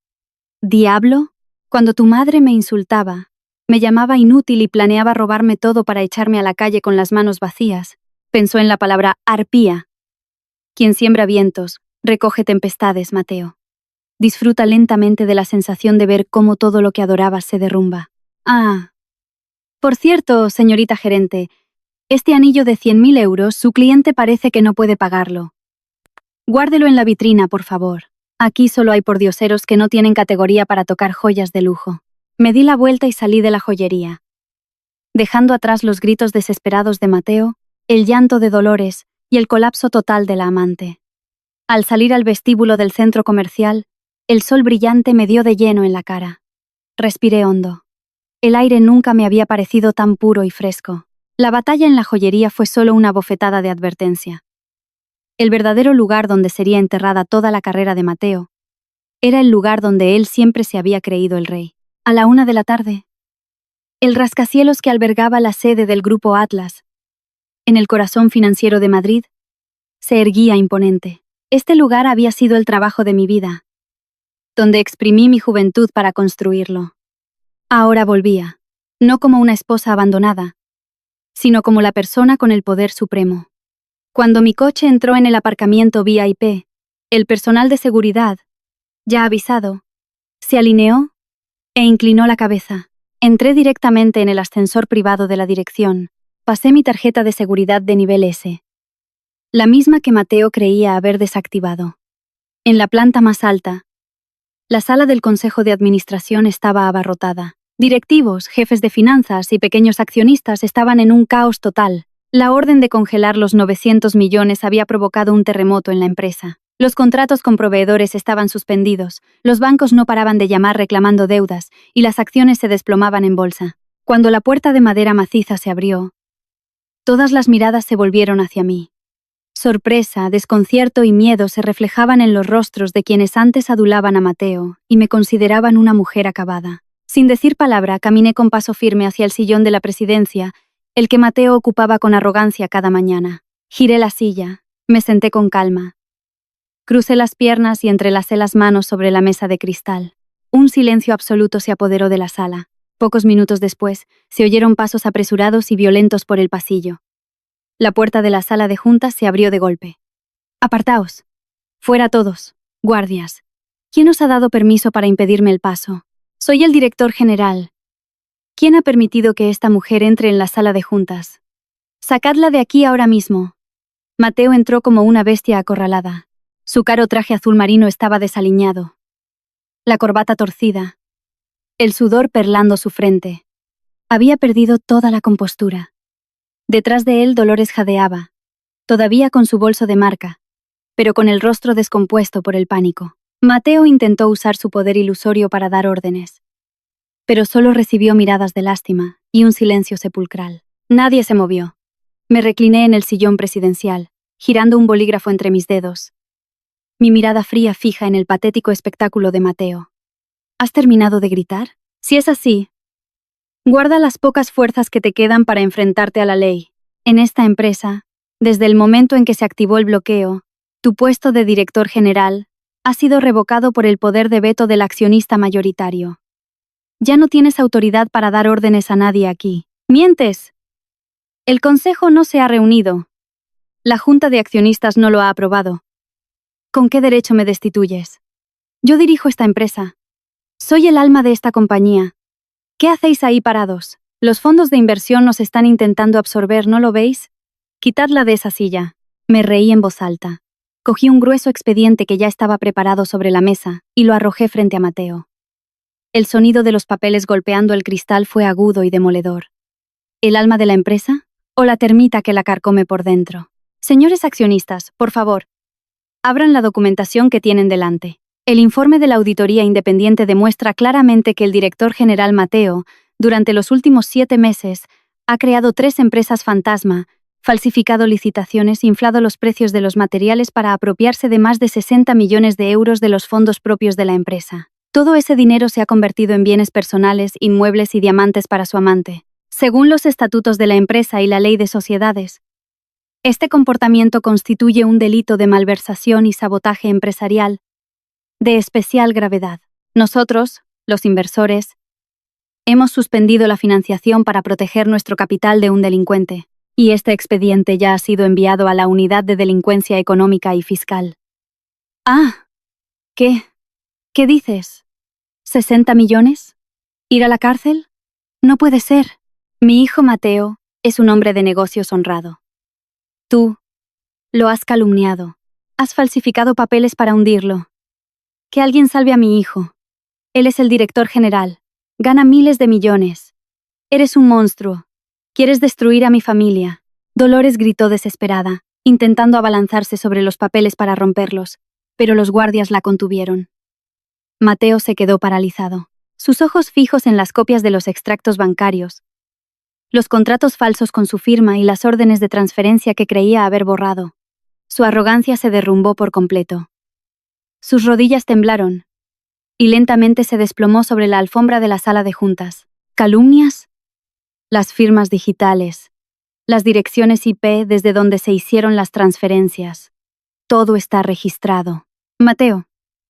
diablo? Cuando tu madre me insultaba, me llamaba inútil y planeaba robarme todo para echarme a la calle con las manos vacías, pensó en la palabra arpía. Quien siembra vientos, recoge tempestades, Mateo. Disfruta lentamente de la sensación de ver cómo todo lo que adorabas se derrumba. Ah. Por cierto, señorita gerente, este anillo de 100.000 euros, su cliente parece que no puede pagarlo. Guárdelo en la vitrina, por favor. Aquí solo hay pordioseros que no tienen categoría para tocar joyas de lujo. Me di la vuelta y salí de la joyería, dejando atrás los gritos desesperados de Mateo, el llanto de Dolores y el colapso total de la amante. Al salir al vestíbulo del centro comercial, el sol brillante me dio de lleno en la cara. Respiré hondo. El aire nunca me había parecido tan puro y fresco. La batalla en la joyería fue solo una bofetada de advertencia. El verdadero lugar donde sería enterrada toda la carrera de Mateo era el lugar donde él siempre se había creído el rey. A la 1 de la tarde, el rascacielos que albergaba la sede del Grupo Atlas, en el corazón financiero de Madrid, se erguía imponente. Este lugar había sido el trabajo de mi vida, donde exprimí mi juventud para construirlo. Ahora volvía, no como una esposa abandonada, sino como la persona con el poder supremo. Cuando mi coche entró en el aparcamiento VIP, el personal de seguridad, ya avisado, se alineó e inclinó la cabeza. Entré directamente en el ascensor privado de la dirección. Pasé mi tarjeta de seguridad de nivel S, la misma que Mateo creía haber desactivado. En la planta más alta, la sala del Consejo de Administración estaba abarrotada. Directivos, jefes de finanzas y pequeños accionistas estaban en un caos total. La orden de congelar los 900 millones había provocado un terremoto en la empresa. Los contratos con proveedores estaban suspendidos, los bancos no paraban de llamar reclamando deudas y las acciones se desplomaban en bolsa. Cuando la puerta de madera maciza se abrió, todas las miradas se volvieron hacia mí. Sorpresa, desconcierto y miedo se reflejaban en los rostros de quienes antes adulaban a Mateo y me consideraban una mujer acabada. Sin decir palabra, caminé con paso firme hacia el sillón de la presidencia, el que Mateo ocupaba con arrogancia cada mañana. Giré la silla, me senté con calma. Crucé las piernas y entrelacé las manos sobre la mesa de cristal. Un silencio absoluto se apoderó de la sala. Pocos minutos después, se oyeron pasos apresurados y violentos por el pasillo. La puerta de la sala de juntas se abrió de golpe. «Apartaos. Fuera todos. Guardias. ¿Quién os ha dado permiso para impedirme el paso? Soy el director general. ¿Quién ha permitido que esta mujer entre en la sala de juntas? Sacadla de aquí ahora mismo». Mateo entró como una bestia acorralada. Su caro traje azul marino estaba desaliñado, la corbata torcida, el sudor perlando su frente. Había perdido toda la compostura. Detrás de él Dolores jadeaba, todavía con su bolso de marca, pero con el rostro descompuesto por el pánico. Mateo intentó usar su poder ilusorio para dar órdenes, pero solo recibió miradas de lástima y un silencio sepulcral. Nadie se movió. Me recliné en el sillón presidencial, girando un bolígrafo entre mis dedos. Mi mirada fría fija en el patético espectáculo de Mateo. ¿Has terminado de gritar? Si es así, guarda las pocas fuerzas que te quedan para enfrentarte a la ley. En esta empresa, desde el momento en que se activó el bloqueo, tu puesto de director general ha sido revocado por el poder de veto del accionista mayoritario. Ya no tienes autoridad para dar órdenes a nadie aquí. ¡Mientes! El consejo no se ha reunido. La Junta de Accionistas no lo ha aprobado. ¿Con qué derecho me destituyes? Yo dirijo esta empresa. Soy el alma de esta compañía. ¿Qué hacéis ahí parados? Los fondos de inversión nos están intentando absorber, ¿no lo veis? Quitadla de esa silla. Me reí en voz alta. Cogí un grueso expediente que ya estaba preparado sobre la mesa y lo arrojé frente a Mateo. El sonido de los papeles golpeando el cristal fue agudo y demoledor. ¿El alma de la empresa? ¿O la termita que la carcome por dentro? Señores accionistas, por favor, abran la documentación que tienen delante. El informe de la auditoría independiente demuestra claramente que el director general Mateo, durante los últimos 7 meses, ha creado 3 empresas fantasma, falsificado licitaciones, inflado los precios de los materiales para apropiarse de más de 60 millones de euros de los fondos propios de la empresa. Todo ese dinero se ha convertido en bienes personales, inmuebles y diamantes para su amante. Según los estatutos de la empresa y la ley de sociedades, este comportamiento constituye un delito de malversación y sabotaje empresarial de especial gravedad. Nosotros, los inversores, hemos suspendido la financiación para proteger nuestro capital de un delincuente, y este expediente ya ha sido enviado a la Unidad de Delincuencia Económica y Fiscal. Ah, ¿qué? ¿Qué dices? ¿60 millones? ¿Ir a la cárcel? No puede ser. Mi hijo Mateo es un hombre de negocios honrado. Tú lo has calumniado. Has falsificado papeles para hundirlo. Que alguien salve a mi hijo. Él es el director general. Gana miles de millones. Eres un monstruo. Quieres destruir a mi familia. Dolores gritó desesperada, intentando abalanzarse sobre los papeles para romperlos, pero los guardias la contuvieron. Mateo se quedó paralizado, sus ojos fijos en las copias de los extractos bancarios, los contratos falsos con su firma y las órdenes de transferencia que creía haber borrado. Su arrogancia se derrumbó por completo. Sus rodillas temblaron, y lentamente se desplomó sobre la alfombra de la sala de juntas. ¿Calumnias? Las firmas digitales, las direcciones IP desde donde se hicieron las transferencias. Todo está registrado. Mateo,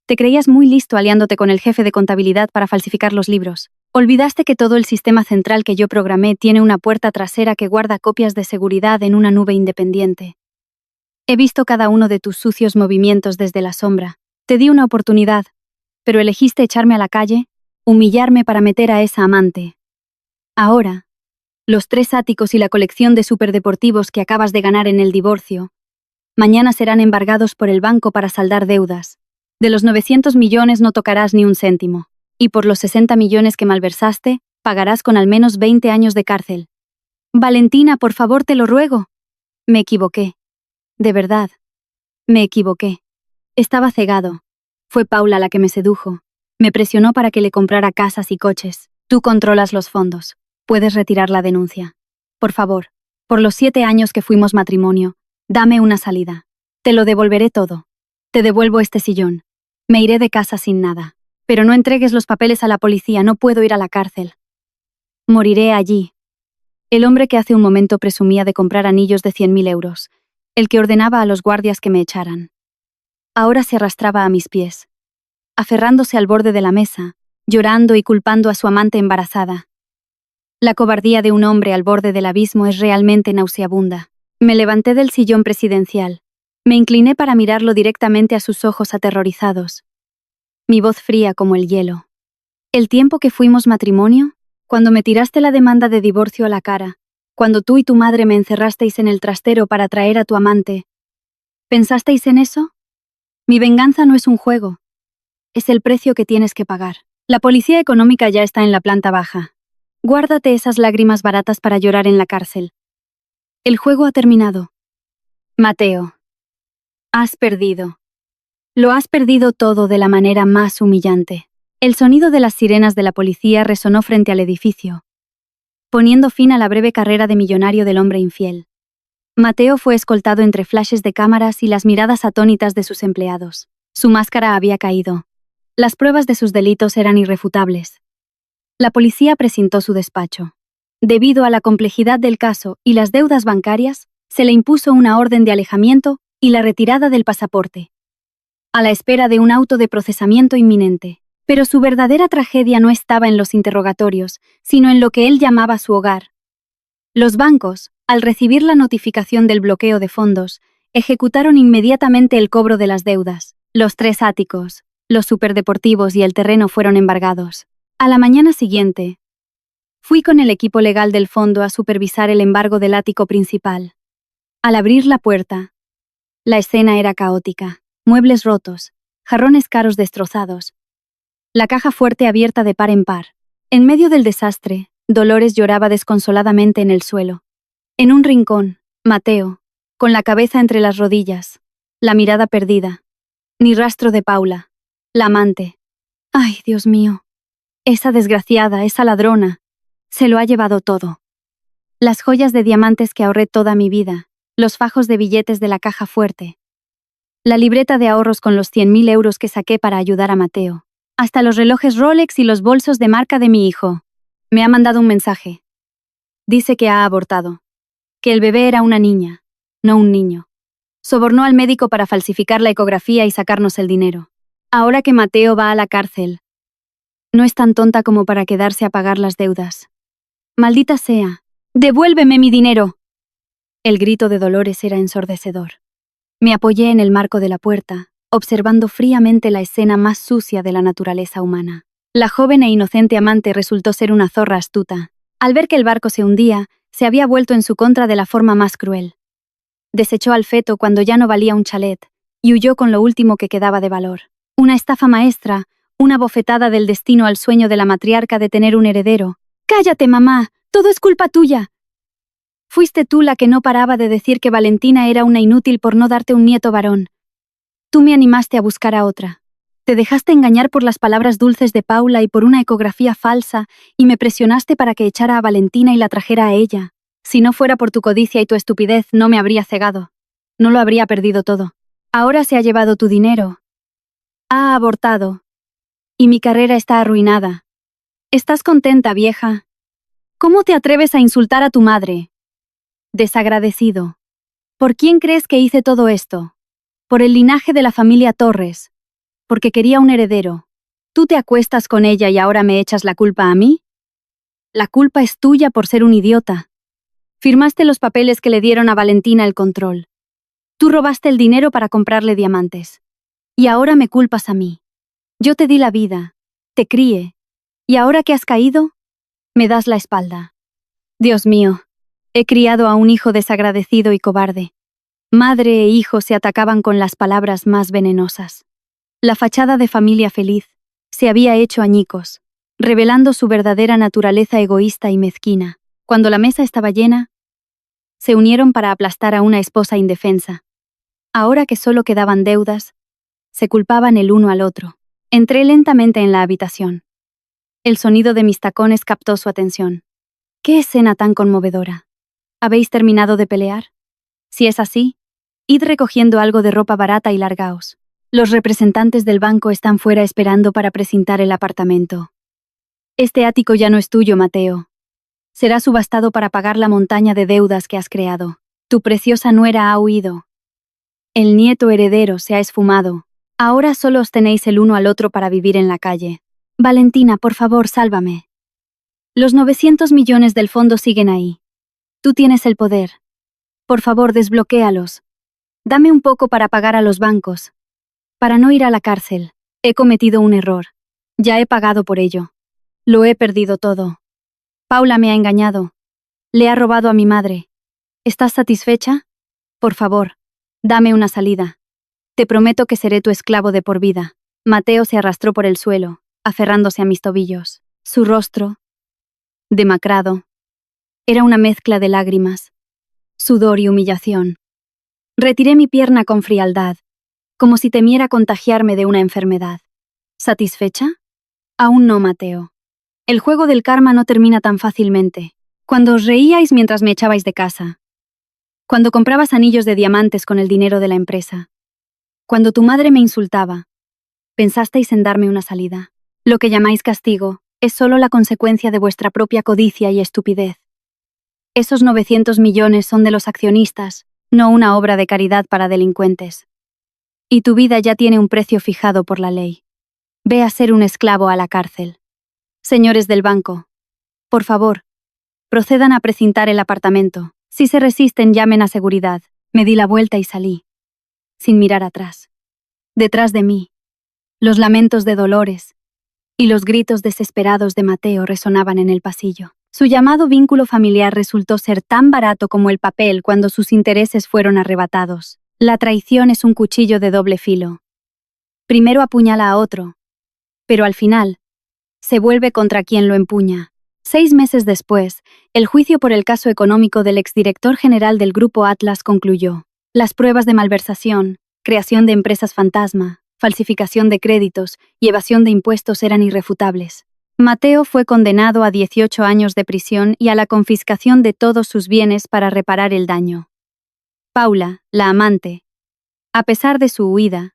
te creías muy listo aliándote con el jefe de contabilidad para falsificar los libros. Olvidaste que todo el sistema central que yo programé tiene una puerta trasera que guarda copias de seguridad en una nube independiente. He visto cada uno de tus sucios movimientos desde la sombra. Te di una oportunidad, pero elegiste echarme a la calle, humillarme para meter a esa amante. Ahora, los 3 áticos y la colección de superdeportivos que acabas de ganar en el divorcio, mañana serán embargados por el banco para saldar deudas. De los 900 millones no tocarás ni un céntimo. Y por los 60 millones que malversaste, pagarás con al menos 20 años de cárcel. Valentina, por favor, te lo ruego. Me equivoqué. De verdad. Me equivoqué. Estaba cegado. Fue Paula la que me sedujo. Me presionó para que le comprara casas y coches. Tú controlas los fondos. Puedes retirar la denuncia. Por favor, por los 7 años que fuimos matrimonio, dame una salida. Te lo devolveré todo. Te devuelvo este sillón. Me iré de casa sin nada. Pero no entregues los papeles a la policía, no puedo ir a la cárcel. Moriré allí. El hombre que hace un momento presumía de comprar anillos de 100.000 euros, el que ordenaba a los guardias que me echaran. Ahora se arrastraba a mis pies, aferrándose al borde de la mesa, llorando y culpando a su amante embarazada. La cobardía de un hombre al borde del abismo es realmente nauseabunda. Me levanté del sillón presidencial. Me incliné para mirarlo directamente a sus ojos aterrorizados. Mi voz fría como el hielo. El tiempo que fuimos matrimonio, cuando me tiraste la demanda de divorcio a la cara, cuando tú y tu madre me encerrasteis en el trastero para traer a tu amante, ¿pensasteis en eso? Mi venganza no es un juego. Es el precio que tienes que pagar. La policía económica ya está en la planta baja. Guárdate esas lágrimas baratas para llorar en la cárcel. El juego ha terminado. Mateo. Has perdido. Lo has perdido todo de la manera más humillante. El sonido de las sirenas de la policía resonó frente al edificio, poniendo fin a la breve carrera de millonario del hombre infiel. Mateo fue escoltado entre flashes de cámaras y las miradas atónitas de sus empleados. Su máscara había caído. Las pruebas de sus delitos eran irrefutables. La policía presentó su despacho. Debido a la complejidad del caso y las deudas bancarias, se le impuso una orden de alejamiento y la retirada del pasaporte, a la espera de un auto de procesamiento inminente. Pero su verdadera tragedia no estaba en los interrogatorios, sino en lo que él llamaba su hogar. Los bancos, Al recibir la notificación del bloqueo de fondos, ejecutaron inmediatamente el cobro de las deudas. Los 3 áticos, los superdeportivos y el terreno fueron embargados. A la mañana siguiente, fui con el equipo legal del fondo a supervisar el embargo del ático principal. Al abrir la puerta, la escena era caótica. Muebles rotos, jarrones caros destrozados, la caja fuerte abierta de par en par. En medio del desastre, Dolores lloraba desconsoladamente en el suelo. En un rincón, Mateo, con la cabeza entre las rodillas, la mirada perdida. Ni rastro de Paula, la amante. Ay, Dios mío. Esa desgraciada, esa ladrona, se lo ha llevado todo. Las joyas de diamantes que ahorré toda mi vida, los fajos de billetes de la caja fuerte, la libreta de ahorros con los 100.000 euros que saqué para ayudar a Mateo, hasta los relojes Rolex y los bolsos de marca de mi hijo. Me ha mandado un mensaje. Dice que ha abortado, que el bebé era una niña, no un niño. Sobornó al médico para falsificar la ecografía y sacarnos el dinero. Ahora que Mateo va a la cárcel, no es tan tonta como para quedarse a pagar las deudas. Maldita sea, ¡devuélveme mi dinero! El grito de Dolores era ensordecedor. Me apoyé en el marco de la puerta, observando fríamente la escena más sucia de la naturaleza humana. La joven e inocente amante resultó ser una zorra astuta. Al ver que el barco se hundía, se había vuelto en su contra de la forma más cruel. Desechó al feto cuando ya no valía un chalet, y huyó con lo último que quedaba de valor. Una estafa maestra, una bofetada del destino al sueño de la matriarca de tener un heredero. ¡Cállate, mamá! ¡Todo es culpa tuya! Fuiste tú la que no paraba de decir que Valentina era una inútil por no darte un nieto varón. Tú me animaste a buscar a otra. Te dejaste engañar por las palabras dulces de Paula y por una ecografía falsa, y me presionaste para que echara a Valentina y la trajera a ella. Si no fuera por tu codicia y tu estupidez, no me habría cegado. No lo habría perdido todo. Ahora se ha llevado tu dinero. Ha abortado. Y mi carrera está arruinada. ¿Estás contenta, vieja? ¿Cómo te atreves a insultar a tu madre? Desagradecido. ¿Por quién crees que hice todo esto? Por el linaje de la familia Torres. Porque quería un heredero. ¿Tú te acuestas con ella y ahora me echas la culpa a mí? La culpa es tuya por ser un idiota. Firmaste los papeles que le dieron a Valentina el control. Tú robaste el dinero para comprarle diamantes. Y ahora me culpas a mí. Yo te di la vida, te crié. ¿Y ahora que has caído? Me das la espalda. Dios mío. He criado a un hijo desagradecido y cobarde. Madre e hijo se atacaban con las palabras más venenosas. La fachada de familia feliz se había hecho añicos, revelando su verdadera naturaleza egoísta y mezquina. Cuando la mesa estaba llena, se unieron para aplastar a una esposa indefensa. Ahora que solo quedaban deudas, se culpaban el uno al otro. Entré lentamente en la habitación. El sonido de mis tacones captó su atención. ¡Qué escena tan conmovedora! ¿Habéis terminado de pelear? Si es así, id recogiendo algo de ropa barata y largaos. Los representantes del banco están fuera esperando para precintar el apartamento. Este ático ya no es tuyo, Mateo. Será subastado para pagar la montaña de deudas que has creado. Tu preciosa nuera ha huido. El nieto heredero se ha esfumado. Ahora solo os tenéis el uno al otro para vivir en la calle. Valentina, por favor, sálvame. Los 900 millones del fondo siguen ahí. Tú tienes el poder. Por favor, desbloquéalos. Dame un poco para pagar a los bancos. Para no ir a la cárcel. He cometido un error. Ya he pagado por ello. Lo he perdido todo. Paula me ha engañado. Le ha robado a mi madre. ¿Estás satisfecha? Por favor, dame una salida. Te prometo que seré tu esclavo de por vida. Mateo se arrastró por el suelo, aferrándose a mis tobillos. Su rostro, demacrado, era una mezcla de lágrimas, sudor y humillación. Retiré mi pierna con frialdad, como si temiera contagiarme de una enfermedad. ¿Satisfecha? Aún no, Mateo. El juego del karma no termina tan fácilmente. Cuando os reíais mientras me echabais de casa. Cuando comprabas anillos de diamantes con el dinero de la empresa. Cuando tu madre me insultaba. Pensasteis en darme una salida. Lo que llamáis castigo es solo la consecuencia de vuestra propia codicia y estupidez. Esos 900 millones son de los accionistas, no una obra de caridad para delincuentes. Y tu vida ya tiene un precio fijado por la ley. Ve a ser un esclavo a la cárcel. Señores del banco, por favor, procedan a precintar el apartamento. Si se resisten, llamen a seguridad. Me di la vuelta y salí, sin mirar atrás. Detrás de mí, los lamentos de Dolores y los gritos desesperados de Mateo resonaban en el pasillo. Su llamado vínculo familiar resultó ser tan barato como el papel cuando sus intereses fueron arrebatados. La traición es un cuchillo de doble filo. Primero apuñala a otro, pero al final, se vuelve contra quien lo empuña. 6 meses después, el juicio por el caso económico del exdirector general del Grupo Atlas concluyó. Las pruebas de malversación, creación de empresas fantasma, falsificación de créditos y evasión de impuestos eran irrefutables. Mateo fue condenado a 18 años de prisión y a la confiscación de todos sus bienes para reparar el daño. Paula, la amante, a pesar de su huida,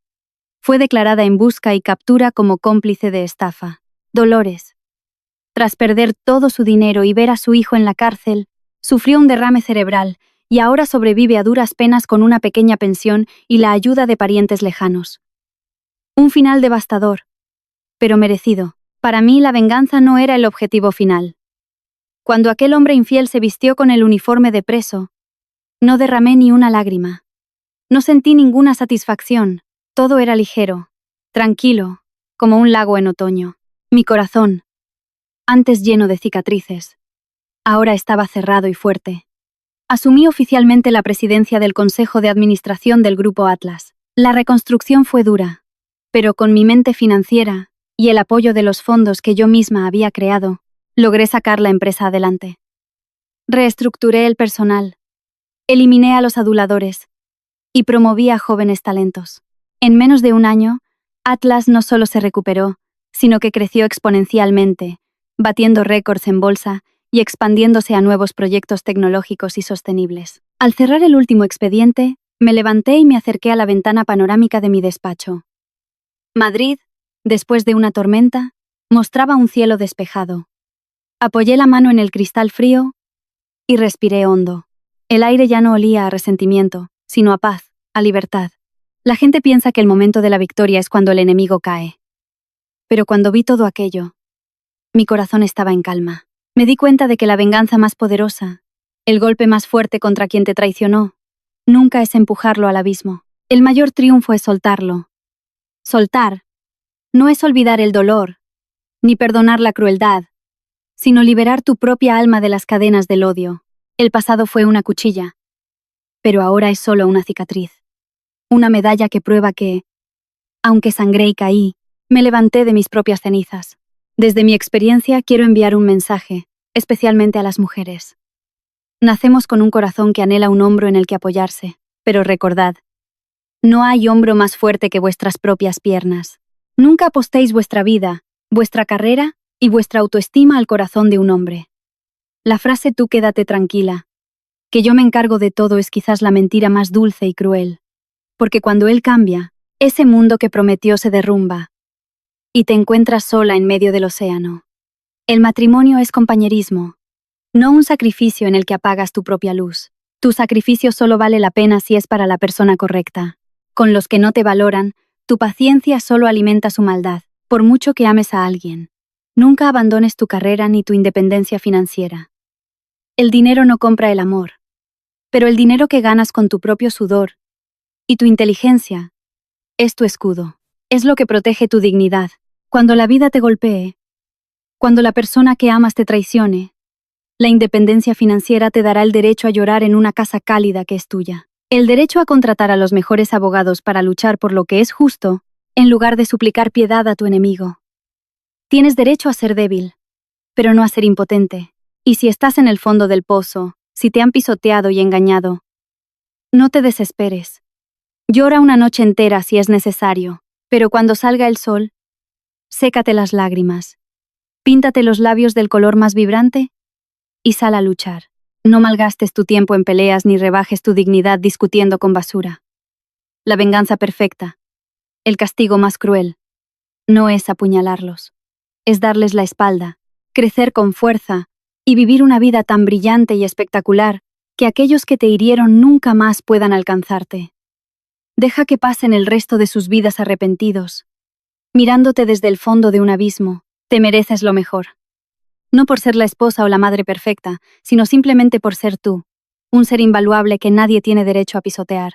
fue declarada en busca y captura como cómplice de estafa. Dolores, tras perder todo su dinero y ver a su hijo en la cárcel, sufrió un derrame cerebral y ahora sobrevive a duras penas con una pequeña pensión y la ayuda de parientes lejanos. Un final devastador, pero merecido. Para mí la venganza no era el objetivo final. Cuando aquel hombre infiel se vistió con el uniforme de preso, no derramé ni una lágrima. No sentí ninguna satisfacción. Todo era ligero, tranquilo, como un lago en otoño. Mi corazón, antes lleno de cicatrices, ahora estaba cerrado y fuerte. Asumí oficialmente la presidencia del Consejo de Administración del Grupo Atlas. La reconstrucción fue dura, pero con mi mente financiera y el apoyo de los fondos que yo misma había creado, logré sacar la empresa adelante. Reestructuré el personal, eliminé a los aduladores y promoví a jóvenes talentos. En menos de un año, Atlas no solo se recuperó, sino que creció exponencialmente, batiendo récords en bolsa y expandiéndose a nuevos proyectos tecnológicos y sostenibles. Al cerrar el último expediente, me levanté y me acerqué a la ventana panorámica de mi despacho. Madrid, después de una tormenta, mostraba un cielo despejado. Apoyé la mano en el cristal frío y respiré hondo. El aire ya no olía a resentimiento, sino a paz, a libertad. La gente piensa que el momento de la victoria es cuando el enemigo cae. Pero cuando vi todo aquello, mi corazón estaba en calma. Me di cuenta de que la venganza más poderosa, el golpe más fuerte contra quien te traicionó, nunca es empujarlo al abismo. El mayor triunfo es soltarlo. Soltar no es olvidar el dolor, ni perdonar la crueldad, sino liberar tu propia alma de las cadenas del odio. El pasado fue una cuchilla, pero ahora es solo una cicatriz. Una medalla que prueba que, aunque sangré y caí, me levanté de mis propias cenizas. Desde mi experiencia quiero enviar un mensaje, especialmente a las mujeres. Nacemos con un corazón que anhela un hombro en el que apoyarse, pero recordad, no hay hombro más fuerte que vuestras propias piernas. Nunca apostéis vuestra vida, vuestra carrera y vuestra autoestima al corazón de un hombre. La frase "tú quédate tranquila, que yo me encargo de todo" es quizás la mentira más dulce y cruel, porque cuando él cambia, ese mundo que prometió se derrumba, y te encuentras sola en medio del océano. El matrimonio es compañerismo, no un sacrificio en el que apagas tu propia luz. Tu sacrificio solo vale la pena si es para la persona correcta. Con los que no te valoran, tu paciencia solo alimenta su maldad, por mucho que ames a alguien. Nunca abandones tu carrera ni tu independencia financiera. El dinero no compra el amor, pero el dinero que ganas con tu propio sudor y tu inteligencia es tu escudo. Es lo que protege tu dignidad. Cuando la vida te golpee, cuando la persona que amas te traicione, la independencia financiera te dará el derecho a llorar en una casa cálida que es tuya. El derecho a contratar a los mejores abogados para luchar por lo que es justo, en lugar de suplicar piedad a tu enemigo. Tienes derecho a ser débil, pero no a ser impotente. Y si estás en el fondo del pozo, si te han pisoteado y engañado, no te desesperes. Llora una noche entera si es necesario, pero cuando salga el sol, sécate las lágrimas, píntate los labios del color más vibrante y sal a luchar. No malgastes tu tiempo en peleas ni rebajes tu dignidad discutiendo con basura. La venganza perfecta, el castigo más cruel, no es apuñalarlos, es darles la espalda, crecer con fuerza y vivir una vida tan brillante y espectacular que aquellos que te hirieron nunca más puedan alcanzarte. Deja que pasen el resto de sus vidas arrepentidos. Mirándote desde el fondo de un abismo, te mereces lo mejor. No por ser la esposa o la madre perfecta, sino simplemente por ser tú. un ser invaluable que nadie tiene derecho a pisotear.